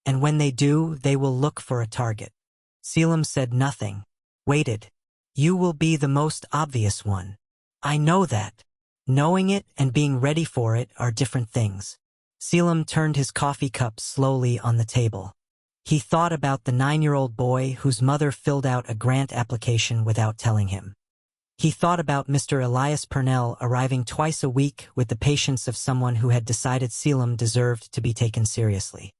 Speaker 1: And when they do, they will look for a target. Caelum said nothing. Waited. You will be the most obvious one. I know that. Knowing it and being ready for it are different things. Caelum turned his coffee cup slowly on the table. He thought about the 9-year-old boy whose mother filled out a grant application without telling him. He thought about Mr. Elias Purnell arriving twice a week with the patience of someone who had decided Caelum deserved to be taken seriously.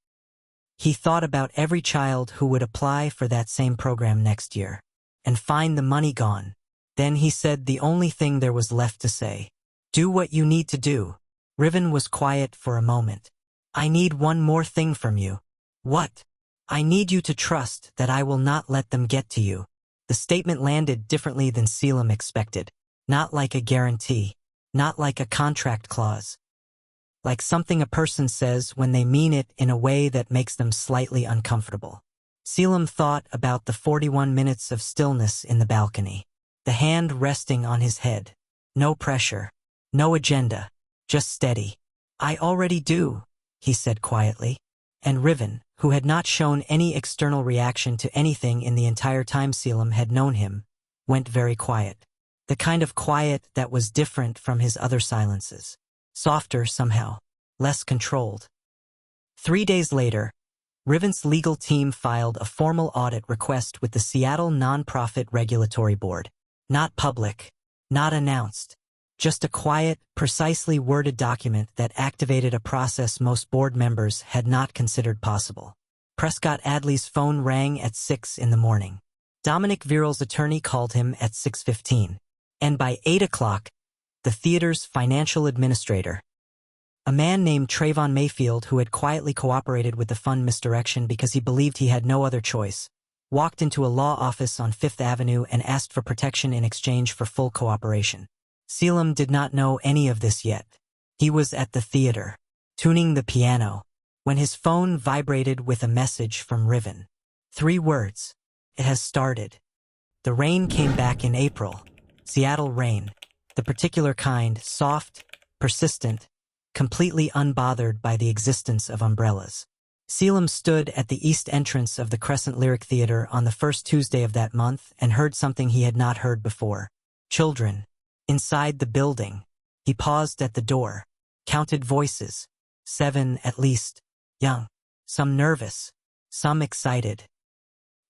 Speaker 1: He thought about every child who would apply for that same program next year and find the money gone. Then he said the only thing there was left to say. Do what you need to do. Riven was quiet for a moment. I need one more thing from you. What? I need you to trust that I will not let them get to you. The statement landed differently than Caelum expected. Not like a guarantee. Not like a contract clause. Like something a person says when they mean it in a way that makes them slightly uncomfortable. Caelum thought about the 41 minutes of stillness in the balcony. The hand resting on his head. No pressure. No agenda. Just steady. I already do, he said quietly. And Riven, who had not shown any external reaction to anything in the entire time Caelum had known him, went very quiet. The kind of quiet that was different from his other silences. Softer somehow. Less controlled. 3 days later, Riven's legal team filed a formal audit request with the Seattle Nonprofit Regulatory Board. Not public. Not announced. Just a quiet, precisely worded document that activated a process most board members had not considered possible. Prescott Adley's phone rang at 6 in the morning. Dominic Viral's attorney called him at 6:15. And by 8 o'clock, the theater's financial administrator, a man named Trayvon Mayfield who had quietly cooperated with the fund misdirection because he believed he had no other choice, walked into a law office on Fifth Avenue and asked for protection in exchange for full cooperation. Caelum did not know any of this yet. He was at the theater, tuning the piano, when his phone vibrated with a message from Riven. 3 words. It has started. The rain came back in April. Seattle rain. The particular kind, soft, persistent, completely unbothered by the existence of umbrellas. Caelum stood at the east entrance of the Crescent Lyric Theater on the first Tuesday of that month and heard something he had not heard before. Children. Inside the building. He paused at the door, counted voices. 7 at least. Young. Some nervous. Some excited.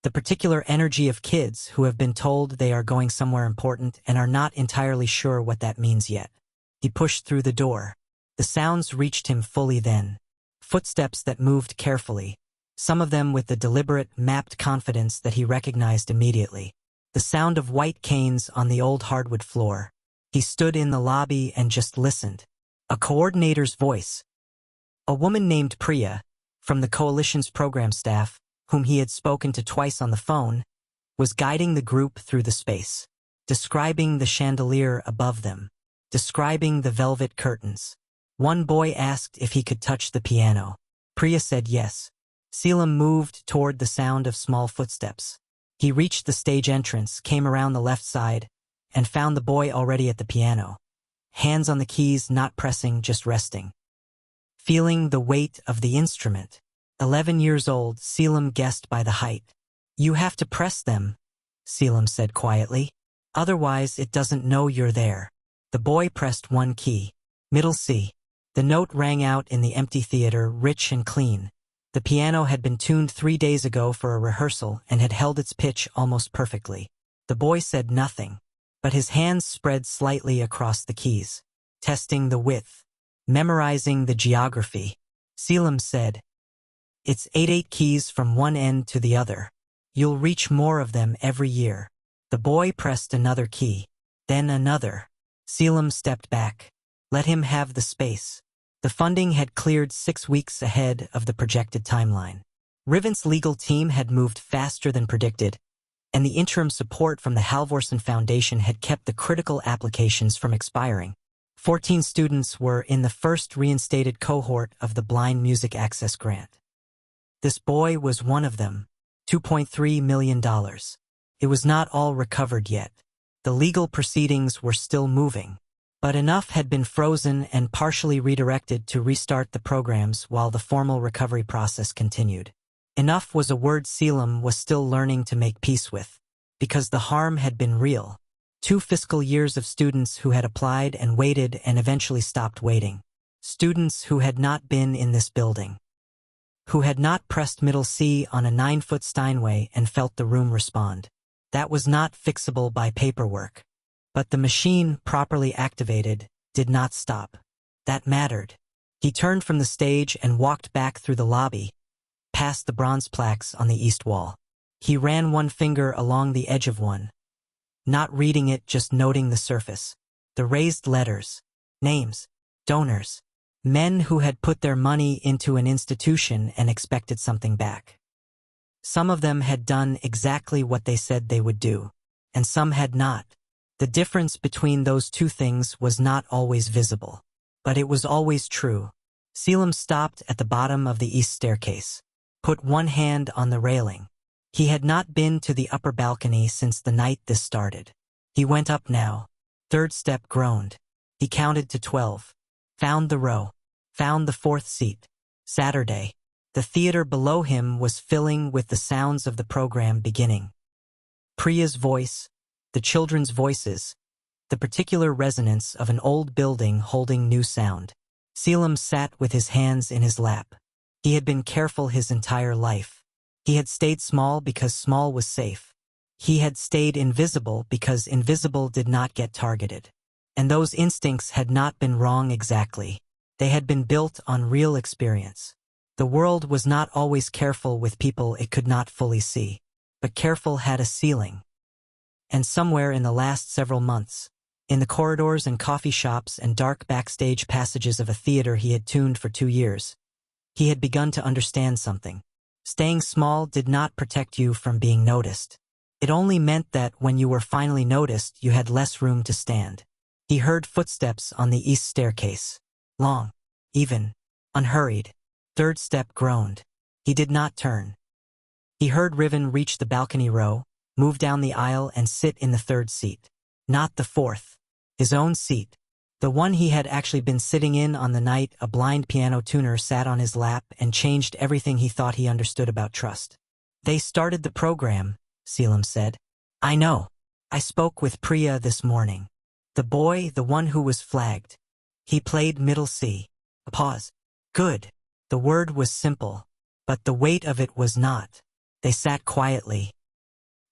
Speaker 1: The particular energy of kids who have been told they are going somewhere important and are not entirely sure what that means yet. He pushed through the door. The sounds reached him fully then. Footsteps that moved carefully, some of them with the deliberate, mapped confidence that he recognized immediately. The sound of white canes on the old hardwood floor. He stood in the lobby and just listened. A coordinator's voice. A woman named Priya, from the coalition's program staff, whom he had spoken to twice on the phone, was guiding the group through the space, describing the chandelier above them, describing the velvet curtains. One boy asked if he could touch the piano. Priya said yes. Caelum moved toward the sound of small footsteps. He reached the stage entrance, came around the left side, and found the boy already at the piano. Hands on the keys, not pressing, just resting. Feeling the weight of the instrument. 11 years old, Caelum guessed by the height. "You have to press them," Caelum said quietly. "Otherwise it doesn't know you're there." The boy pressed one key. Middle C. The note rang out in the empty theater, rich and clean. The piano had been tuned 3 days ago for a rehearsal and had held its pitch almost perfectly. The boy said nothing, but his hands spread slightly across the keys, testing the width, memorizing the geography. Caelum said, "It's 8 keys from one end to the other. You'll reach more of them every year." The boy pressed another key, then another. Caelum stepped back. Let him have the space. The funding had cleared 6 weeks ahead of the projected timeline. Riven's legal team had moved faster than predicted, and the interim support from the Halvorsen Foundation had kept the critical applications from expiring. 14 students were in the first reinstated cohort of the Blind Music Access Grant. This boy was one of them. $2.3 million. It was not all recovered yet. The legal proceedings were still moving, but enough had been frozen and partially redirected to restart the programs while the formal recovery process continued. Enough was a word Caelum was still learning to make peace with, because the harm had been real. 2 fiscal years of students who had applied and waited and eventually stopped waiting. Students who had not been in this building, who had not pressed middle C on a 9-foot Steinway and felt the room respond. That was not fixable by paperwork. But the machine, properly activated, did not stop. That mattered. He turned from the stage and walked back through the lobby, past the bronze plaques on the east wall. He ran one finger along the edge of one, not reading it, just noting the surface. The raised letters, names, donors, men who had put their money into an institution and expected something back. Some of them had done exactly what they said they would do, and some had not. The difference between those two things was not always visible, but it was always true. Caelum stopped at the bottom of the east staircase, put one hand on the railing. He had not been to the upper balcony since the night this started. He went up now. Third step, groaned. He counted to 12. Found the row. Found the 4th seat. Saturday. The theater below him was filling with the sounds of the program beginning. Priya's voice, the children's voices, the particular resonance of an old building holding new sound. Caelum sat with his hands in his lap. He had been careful his entire life. He had stayed small because small was safe. He had stayed invisible because invisible did not get targeted. And those instincts had not been wrong exactly. They had been built on real experience. The world was not always careful with people it could not fully see, but careful had a ceiling. And somewhere in the last several months, in the corridors and coffee shops and dark backstage passages of a theater he had tuned for 2 years, he had begun to understand something. Staying small did not protect you from being noticed. It only meant that when you were finally noticed, you had less room to stand. He heard footsteps on the east staircase. Long, even, unhurried. Third step, groaned. He did not turn. He heard Riven reach the balcony row, move down the aisle and sit in the 3rd seat. Not the 4th. His own seat. The one he had actually been sitting in on the night a blind piano tuner sat on his lap and changed everything he thought he understood about trust. "They started the program," Caelum said. "I know. I spoke with Priya this morning. The boy, the one who was flagged. He played middle C." A pause. "Good." The word was simple, but the weight of it was not. They sat quietly.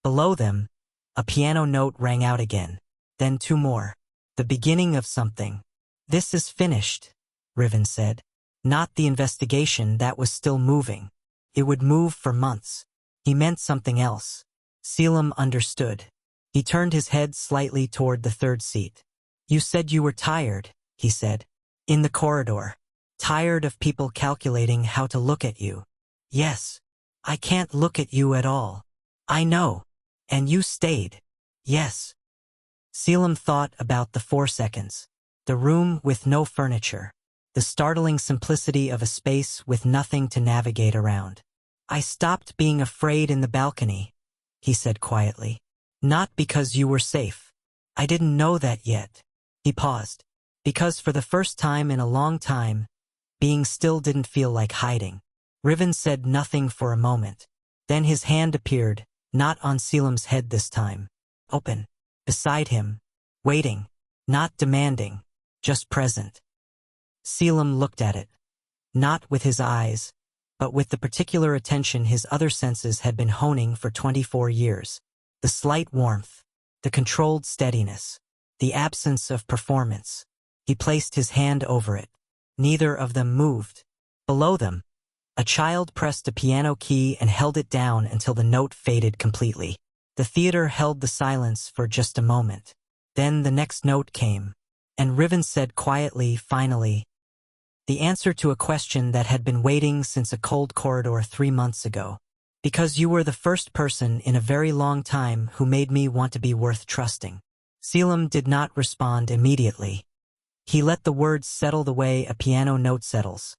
Speaker 1: Below them, a piano note rang out again. Then two more. The beginning of something. "This is finished," Riven said. Not the investigation that was still moving. It would move for months. He meant something else. Caelum understood. He turned his head slightly toward the third seat. "You said you were tired," he said. "In the corridor. Tired of people calculating how to look at you." "Yes. I can't look at you at all." "I know. And you stayed." "Yes." Caelum thought about the 4 seconds. The room with no furniture. The startling simplicity of a space with nothing to navigate around. "I stopped being afraid in the balcony," he said quietly. "Not because you were safe. I didn't know that yet." He paused. Because for the first time in a long time, being still didn't feel like hiding. Riven said nothing for a moment. Then his hand appeared, not on Caelum's head this time. Open. Beside him. Waiting. Not demanding. Just present. Caelum looked at it. Not with his eyes, but with the particular attention his other senses had been honing for 24 years. The slight warmth. The controlled steadiness. The absence of performance. He placed his hand over it. Neither of them moved. Below them, a child pressed a piano key and held it down until the note faded completely. The theater held the silence for just a moment. Then the next note came, and Riven said quietly, finally, the answer to a question that had been waiting since a cold corridor 3 months ago. "Because you were the first person in a very long time who made me want to be worth trusting." Caelum did not respond immediately. He let the words settle the way a piano note settles,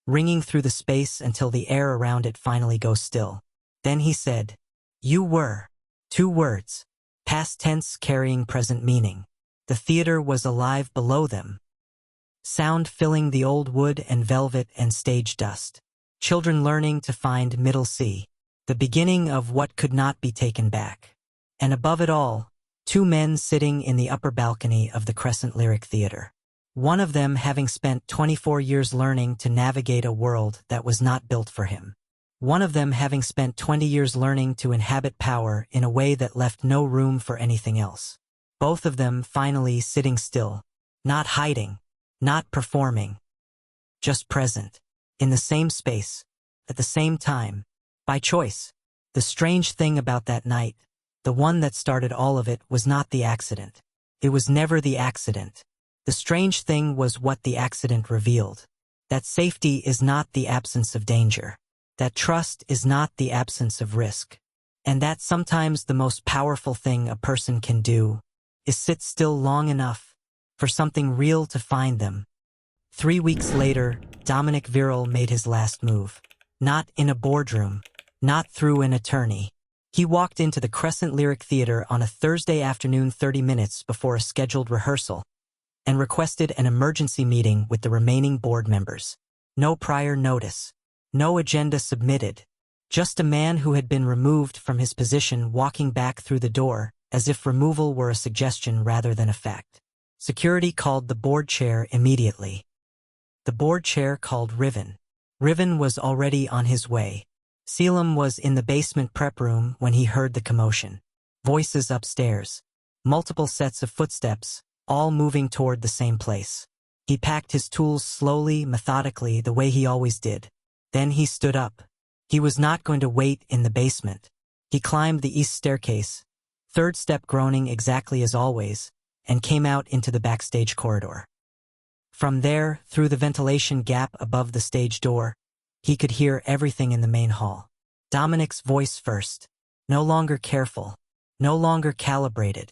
Speaker 1: ringing through the space until the air around it finally goes still. Then he said, "You were." 2 words, past tense carrying present meaning. The theater was alive below them. Sound filling the old wood and velvet and stage dust. Children learning to find middle C. The beginning of what could not be taken back. And above it all, 2 men sitting in the upper balcony of the Crescent Lyric Theater. One of them having spent 24 years learning to navigate a world that was not built for him. One of them having spent 20 years learning to inhabit power in a way that left no room for anything else. Both of them finally sitting still, not hiding, not performing, just present, in the same space, at the same time, by choice. The strange thing about that night, the one that started all of it, was not the accident. It was never the accident. The strange thing was what the accident revealed. That safety is not the absence of danger. That trust is not the absence of risk. And that sometimes the most powerful thing a person can do is sit still long enough for something real to find them. 3 weeks later, Dominic made his last move. Not in a boardroom. Not through an attorney. He walked into the Crescent Lyric Theater on a Thursday afternoon 30 minutes before a scheduled rehearsal and requested an emergency meeting with the remaining board members. No prior notice. No agenda submitted. Just a man who had been removed from his position walking back through the door, as if removal were a suggestion rather than a fact. Security called the board chair immediately. The board chair called Riven. Riven was already on his way. Caelum was in the basement prep room when he heard the commotion. Voices upstairs. Multiple sets of footsteps, all moving toward the same place. He packed his tools slowly, methodically, the way he always did. Then he stood up. He was not going to wait in the basement. He climbed the east staircase, third step groaning exactly as always, and came out into the backstage corridor. From there, through the ventilation gap above the stage door, he could hear everything in the main hall. Dominic's voice first. No longer careful. No longer calibrated.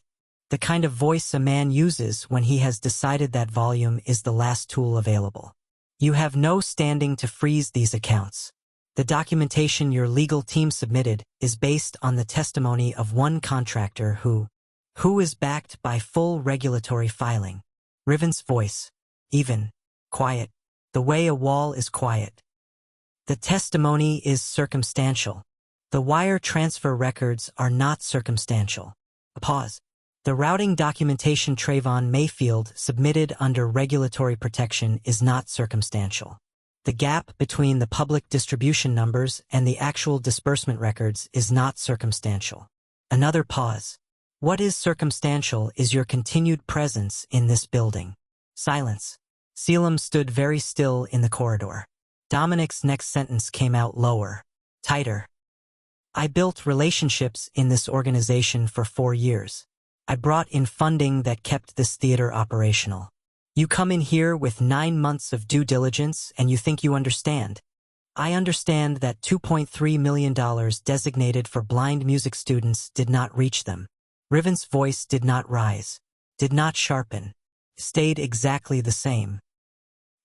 Speaker 1: The kind of voice a man uses when he has decided that volume is the last tool available. "You have no standing to freeze these accounts. The documentation your legal team submitted is based on the testimony of one contractor who is backed by full regulatory filing." Riven's voice. Even. Quiet. The way a wall is quiet. "The testimony is circumstantial. The wire transfer records are not circumstantial." A pause. "The routing documentation Trayvon Mayfield submitted under regulatory protection is not circumstantial." The gap between the public distribution numbers and the actual disbursement records is not circumstantial. Another pause. What is circumstantial is your continued presence in this building. Silence. Caelum stood very still in the corridor. Dominic's next sentence came out lower, tighter. I built relationships in this organization for 4 years. I brought in funding that kept this theater operational. You come in here with 9 months of due diligence and you think you understand. I understand that $2.3 million designated for blind music students did not reach them. Riven's voice did not rise, did not sharpen, stayed exactly the same.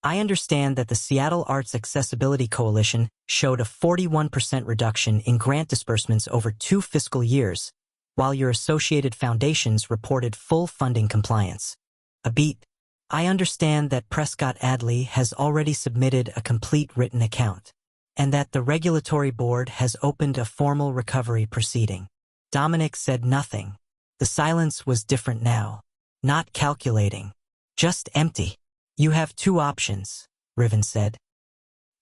Speaker 1: I understand that the Seattle Arts Accessibility Coalition showed a 41% reduction in grant disbursements over 2 fiscal years, while your associated foundations reported full funding compliance. A beat. I understand that Prescott Adley has already submitted a complete written account, and that the regulatory board has opened a formal recovery proceeding. Dominic said nothing. The silence was different now. Not calculating. Just empty. You have 2 options, Riven said.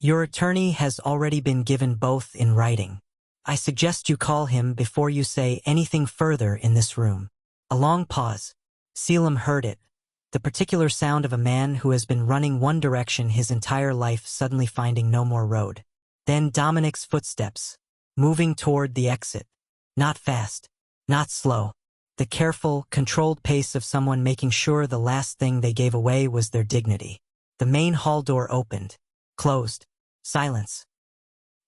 Speaker 1: Your attorney has already been given both in writing. I suggest you call him before you say anything further in this room. A long pause. Caelum heard it. The particular sound of a man who has been running one direction his entire life suddenly finding no more road. Then Dominic's footsteps, moving toward the exit. Not fast, not slow. The careful, controlled pace of someone making sure the last thing they gave away was their dignity. The main hall door opened, closed, silence.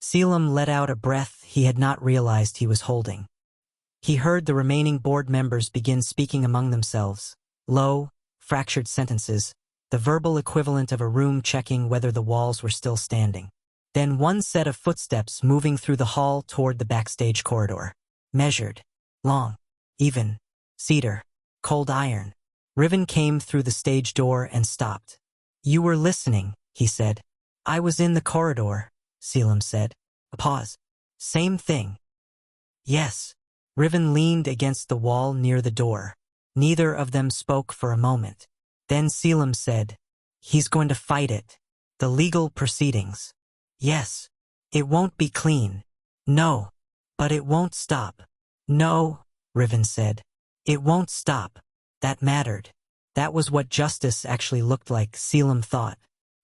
Speaker 1: Caelum let out a breath he had not realized he was holding. He heard the remaining board members begin speaking among themselves, low, fractured sentences, the verbal equivalent of a room checking whether the walls were still standing. Then one set of footsteps moving through the hall toward the backstage corridor. Measured, long, even, cedar, cold iron. Riven came through the stage door and stopped. You were listening, he said. I was in the corridor, Caelum said. A pause. Same thing. Yes. Riven leaned against the wall near the door. Neither of them spoke for a moment. Then Caelum said, he's going to fight it. The legal proceedings. Yes. It won't be clean. No. But it won't stop. No, Riven said. It won't stop. That mattered. That was what justice actually looked like, Caelum thought.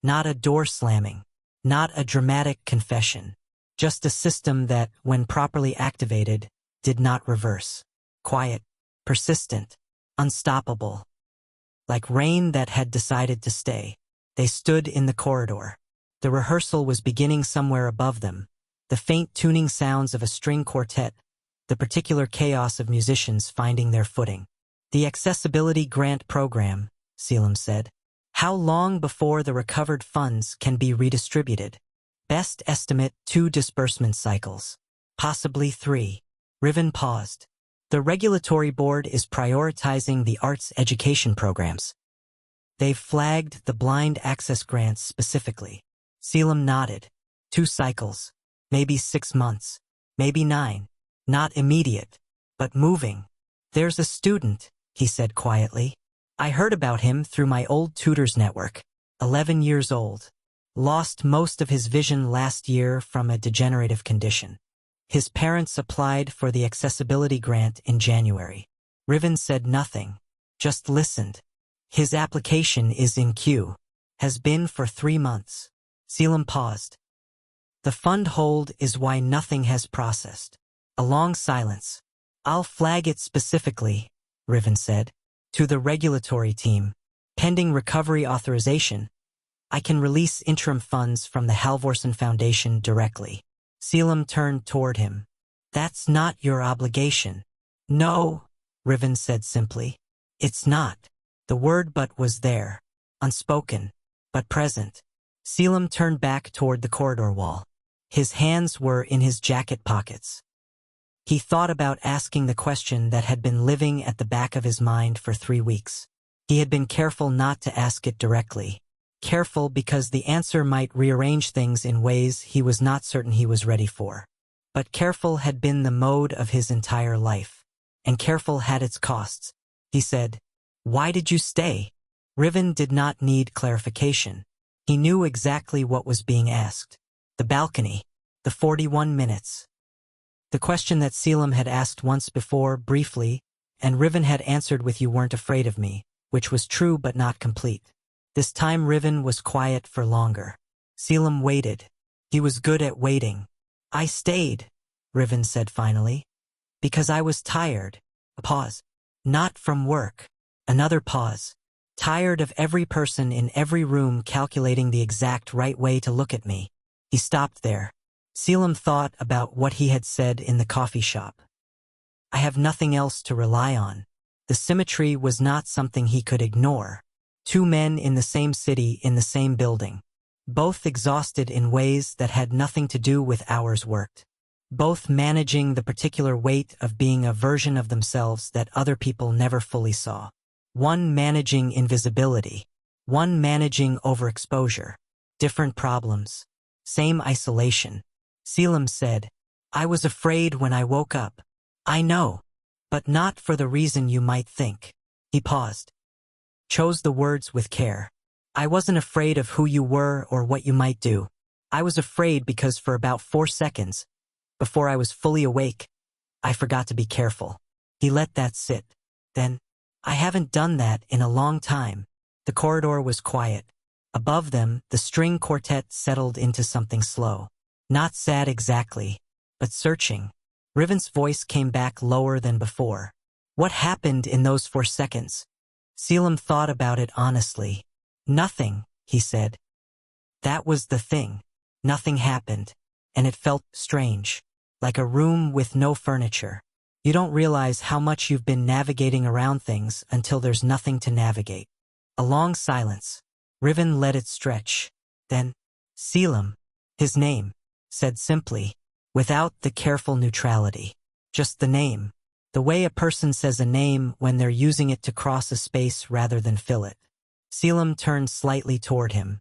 Speaker 1: Not a door slamming. Not a dramatic confession. Just a system that, when properly activated, did not reverse. Quiet. Persistent. Unstoppable. Like rain that had decided to stay. They stood in the corridor. The rehearsal was beginning somewhere above them. The faint tuning sounds of a string quartet. The particular chaos of musicians finding their footing. The Accessibility Grant Program, Caelum said. How long before the recovered funds can be redistributed? Best estimate 2 disbursement cycles. Possibly 3. Riven paused. The regulatory board is prioritizing the arts education programs. They've flagged the blind access grants specifically. Caelum nodded. 2 cycles. Maybe 6 months. Maybe 9. Not immediate, but moving. There's a student, he said quietly. I heard about him through my old tutors network. 11 years old. Lost most of his vision last year from a degenerative condition. His parents applied for the accessibility grant in January. Riven said nothing, just listened. His application is in queue. Has been for 3 months. Caelum paused. The fund hold is why nothing has processed. A long silence. I'll flag it specifically, Riven said, to the regulatory team. Pending recovery authorization, I can release interim funds from the Halvorsen Foundation directly. Caelum turned toward him. That's not your obligation. No, Riven said simply. It's not. The word but was there. Unspoken, but present. Caelum turned back toward the corridor wall. His hands were in his jacket pockets. He thought about asking the question that had been living at the back of his mind for 3 weeks. He had been careful not to ask it directly. Careful because the answer might rearrange things in ways he was not certain he was ready for. But careful had been the mode of his entire life. And careful had its costs. He said, Why did you stay? Riven did not need clarification. He knew exactly what was being asked. The balcony. The 41 minutes. The question that Caelum had asked once before, briefly, and Riven had answered with "You weren't afraid of me," which was true but not complete. This time Riven was quiet for longer. Caelum waited. He was good at waiting. "I stayed," Riven said finally, "because I was tired." A pause. "Not from work." Another pause. "Tired of every person in every room calculating the exact right way to look at me." He stopped there. Caelum thought about what he had said in the coffee shop. "I have nothing else to rely on." The symmetry was not something he could ignore. Two men in the same city, in the same building. Both exhausted in ways that had nothing to do with hours worked. Both managing the particular weight of being a version of themselves that other people never fully saw. One managing invisibility. One managing overexposure. Different problems. Same isolation. Caelum said, "I was afraid when I woke up." "I know. But not for the reason you might think." He paused. Chose the words with care. "I wasn't afraid of who you were or what you might do. I was afraid because for about 4 seconds, before I was fully awake, I forgot to be careful." He let that sit. Then, "I haven't done that in a long time." The corridor was quiet. Above them, the string quartet settled into something slow. Not sad exactly, but searching. Riven's voice came back lower than before. "What happened in those 4 seconds?" Caelum thought about it honestly. "Nothing," he said. "That was the thing. Nothing happened. And it felt strange. Like a room with no furniture. You don't realize how much you've been navigating around things until there's nothing to navigate." A long silence. Riven let it stretch. Then, "Caelum," his name, said simply, without the careful neutrality. Just the name. The way a person says a name when they're using it to cross a space rather than fill it. Caelum turned slightly toward him.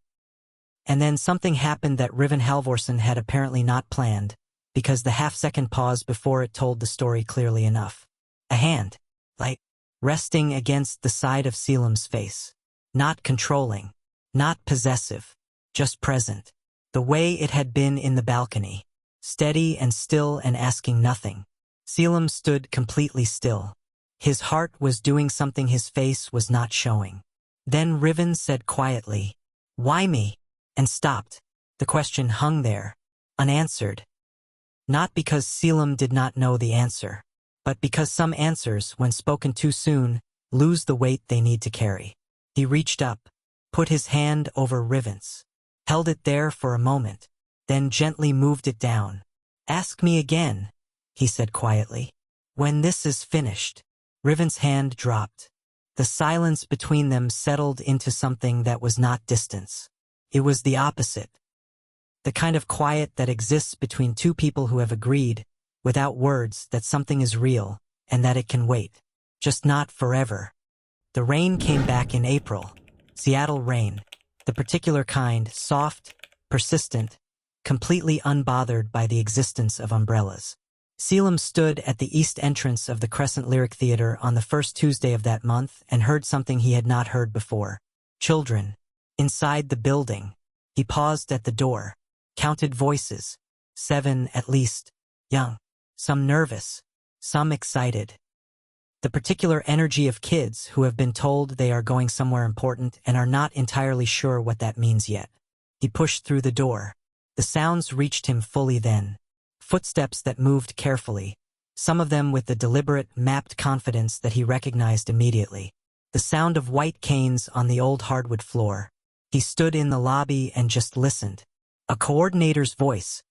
Speaker 1: And then something happened that Riven Halvorsen had apparently not planned, because the half-second pause before it told the story clearly enough. A hand, like, resting against the side of Caelum's face. Not controlling. Not possessive. Just present. The way it had been in the balcony. Steady and still and asking nothing. Caelum stood completely still. His heart was doing something his face was not showing. Then Riven said quietly, "Why me?" and stopped. The question hung there, unanswered. Not because Caelum did not know the answer, but because some answers, when spoken too soon, lose the weight they need to carry. He reached up, put his hand over Riven's, held it there for a moment, then gently moved it down. "Ask me again," he said quietly. "When this is finished." Riven's hand dropped. The silence between them settled into something that was not distance. It was the opposite. The kind of quiet that exists between two people who have agreed, without words, that something is real, and that it can wait. Just not forever. The rain came back in April. Seattle rain. The particular kind, soft, persistent, completely unbothered by the existence of umbrellas. Caelum stood at the east entrance of the Crescent Lyric Theater on the first Tuesday of that month and heard something he had not heard before. Children. Inside the building. He paused at the door. Counted voices. 7 at least. Young. Some nervous. Some excited. The particular energy of kids who have been told they are going somewhere important and are not entirely sure what that means yet. He pushed through the door. The sounds reached him fully then. Footsteps that moved carefully, some of them with the deliberate, mapped confidence that he recognized immediately. The sound of white canes on the old hardwood floor. He stood in the lobby and just listened. A coordinator's voice.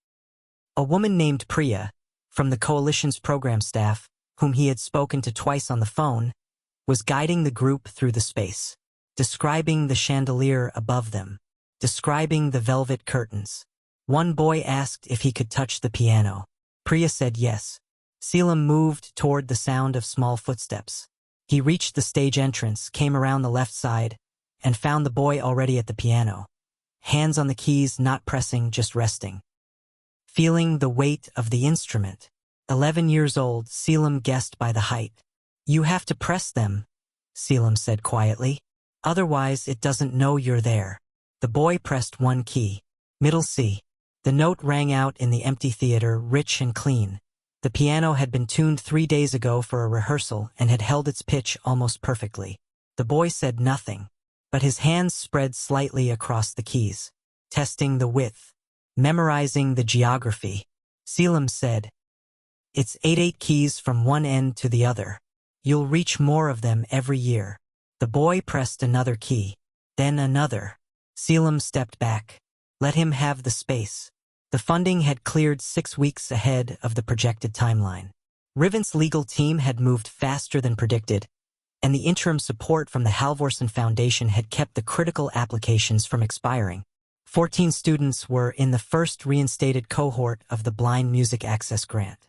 Speaker 1: A woman named Priya, from the coalition's program staff, whom he had spoken to twice on the phone, was guiding the group through the space, describing the chandelier above them, describing the velvet curtains. One boy asked if he could touch the piano. Priya said yes. Caelum moved toward the sound of small footsteps. He reached the stage entrance, came around the left side, and found the boy already at the piano. Hands on the keys, not pressing, just resting. Feeling the weight of the instrument. 11 years old, Caelum guessed by the height. "You have to press them," Caelum said quietly. "Otherwise it doesn't know you're there." The boy pressed one key. Middle C. The note rang out in the empty theater, rich and clean. The piano had been tuned 3 days ago for a rehearsal and had held its pitch almost perfectly. The boy said nothing, but his hands spread slightly across the keys, testing the width, memorizing the geography. Caelum said, "It's 8 keys from one end to the other. You'll reach more of them every year." The boy pressed another key, then another. Caelum stepped back. Let him have the space. The funding had cleared 6 weeks ahead of the projected timeline. Riven's legal team had moved faster than predicted, and the interim support from the Halvorsen Foundation had kept the critical applications from expiring. 14 students were in the first reinstated cohort of the Blind Music Access Grant.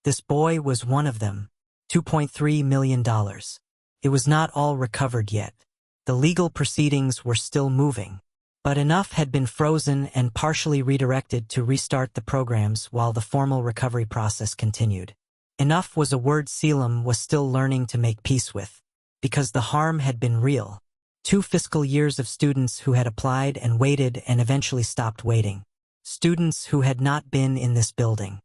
Speaker 1: This boy was one of them. $2.3 million. It was not all recovered yet. The legal proceedings were still moving, but enough had been frozen and partially redirected to restart the programs while the formal recovery process continued. Enough was a word Caelum was still learning to make peace with, because the harm had been real. 2 fiscal years of students who had applied and waited and eventually stopped waiting. Students who had not been in this building.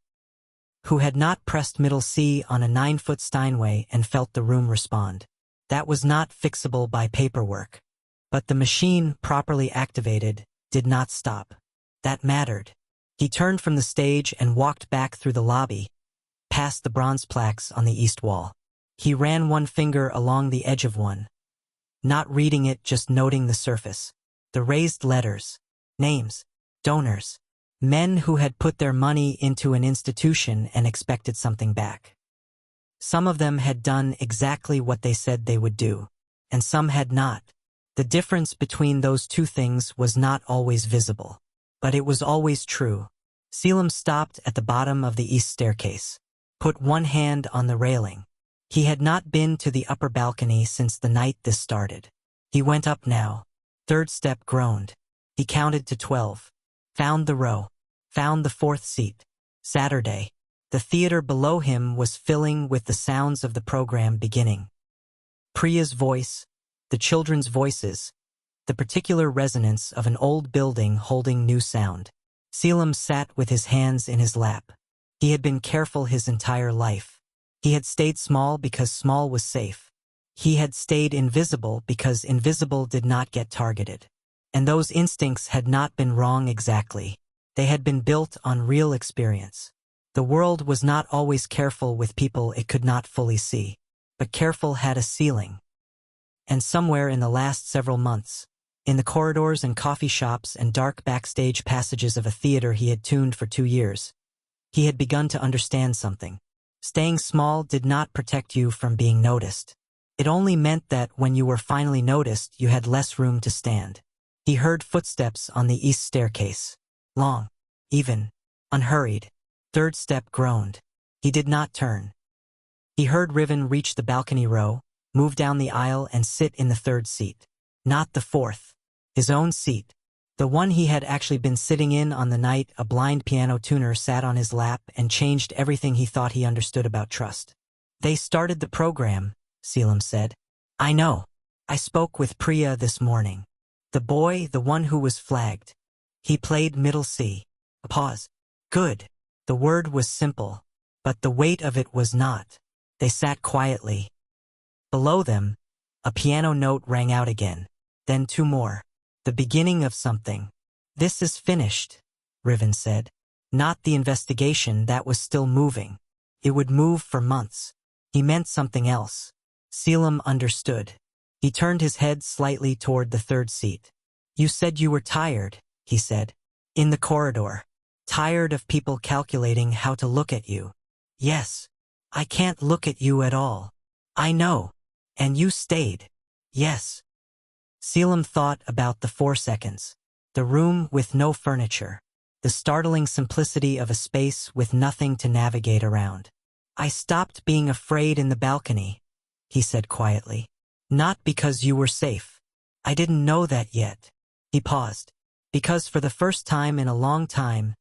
Speaker 1: Who had not pressed middle C on a 9-foot Steinway and felt the room respond. That was not fixable by paperwork. But the machine, properly activated, did not stop. That mattered. He turned from the stage and walked back through the lobby, past the bronze plaques on the east wall. He ran one finger along the edge of one. Not reading it, just noting the surface. The raised letters. Names. Donors. Men who had put their money into an institution and expected something back. Some of them had done exactly what they said they would do, and some had not. The difference between those two things was not always visible, but it was always true. Caelum stopped at the bottom of the east staircase, put one hand on the railing. He had not been to the upper balcony since the night this started. He went up now. 3rd step, groaned. He counted to 12. Found the row. Found the 4th seat. Saturday. The theater below him was filling with the sounds of the program beginning. Priya's voice, the children's voices, the particular resonance of an old building holding new sound. Caelum sat with his hands in his lap. He had been careful his entire life. He had stayed small because small was safe. He had stayed invisible because invisible did not get targeted. And those instincts had not been wrong exactly. They had been built on real experience. The world was not always careful with people it could not fully see, but careful had a ceiling. And somewhere in the last several months, in the corridors and coffee shops and dark backstage passages of a theater he had tuned for 2 years, he had begun to understand something. Staying small did not protect you from being noticed. It only meant that when you were finally noticed, you had less room to stand. He heard footsteps on the east staircase. Long, even, unhurried. 3rd step, groaned. He did not turn. He heard Riven reach the balcony row, move down the aisle and sit in the 3rd seat. Not the 4th. His own seat. The one he had actually been sitting in on the night a blind piano tuner sat on his lap and changed everything he thought he understood about trust. They started the program, Caelum said. I know. I spoke with Priya this morning. The boy, the one who was flagged. He played middle C. A pause. Good. The word was simple, but the weight of it was not. They sat quietly. Below them, a piano note rang out again. Then 2 more. The beginning of something. This is finished, Riven said. Not the investigation, that was still moving. It would move for months. He meant something else. Caelum understood. He turned his head slightly toward the 3rd seat. You said you were tired, he said. In the corridor. Tired of people calculating how to look at you. Yes. I can't look at you at all. I know. And you stayed. Yes. Caelum thought about the 4 seconds. The room with no furniture. The startling simplicity of a space with nothing to navigate around. I stopped being afraid in the balcony, he said quietly. Not because you were safe. I didn't know that yet. He paused. Because for the first time in a long time,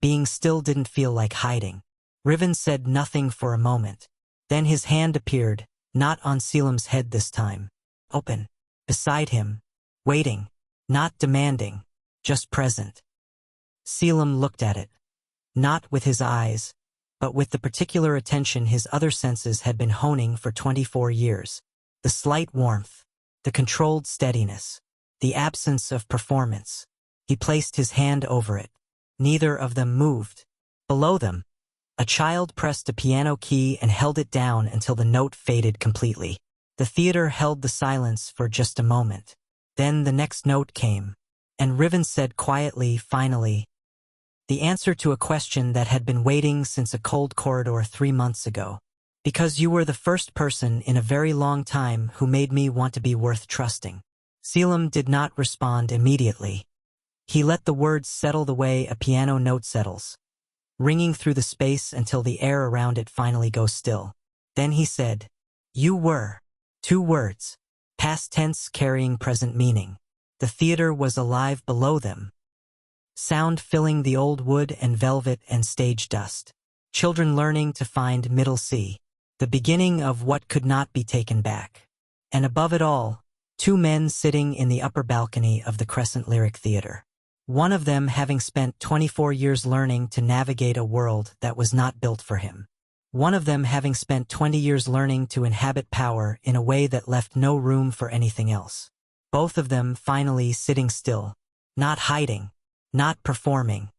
Speaker 1: being still didn't feel like hiding. Riven said nothing for a moment. Then his hand appeared, not on Caelum's head this time. Open. Beside him. Waiting. Not demanding, just present. Caelum looked at it. Not with his eyes, but with the particular attention his other senses had been honing for 24 years. The slight warmth, the controlled steadiness, the absence of performance. He placed his hand over it. Neither of them moved. Below them, a child pressed a piano key and held it down until the note faded completely. The theater held the silence for just a moment. Then the next note came, and Riven said quietly, finally, the answer to a question that had been waiting since a cold corridor 3 months ago. Because you were the first person in a very long time who made me want to be worth trusting. Caelum did not respond immediately. He let the words settle the way a piano note settles, ringing through the space until the air around it finally goes still. Then he said, "You were." 2 words, past tense carrying present meaning. The theater was alive below them. Sound filling the old wood and velvet and stage dust. Children learning to find middle C. The beginning of what could not be taken back. And above it all, 2 men sitting in the upper balcony of the Crescent Lyric Theater. One of them having spent 24 years learning to navigate a world that was not built for him. One of them having spent 20 years learning to inhabit power in a way that left no room for anything else. Both of them finally sitting still, not hiding, not performing,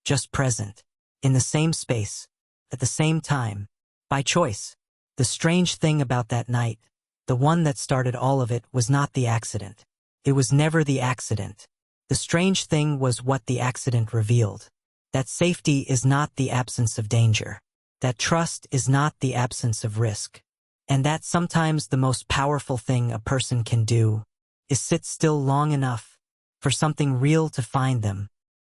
Speaker 1: just present, in the same space, at the same time, by choice. The strange thing about that night, the one that started all of it, was not the accident. It was never the accident. The strange thing was what the accident revealed. That safety is not the absence of danger. That trust is not the absence of risk. And that sometimes the most powerful thing a person can do is sit still long enough for something real to find them,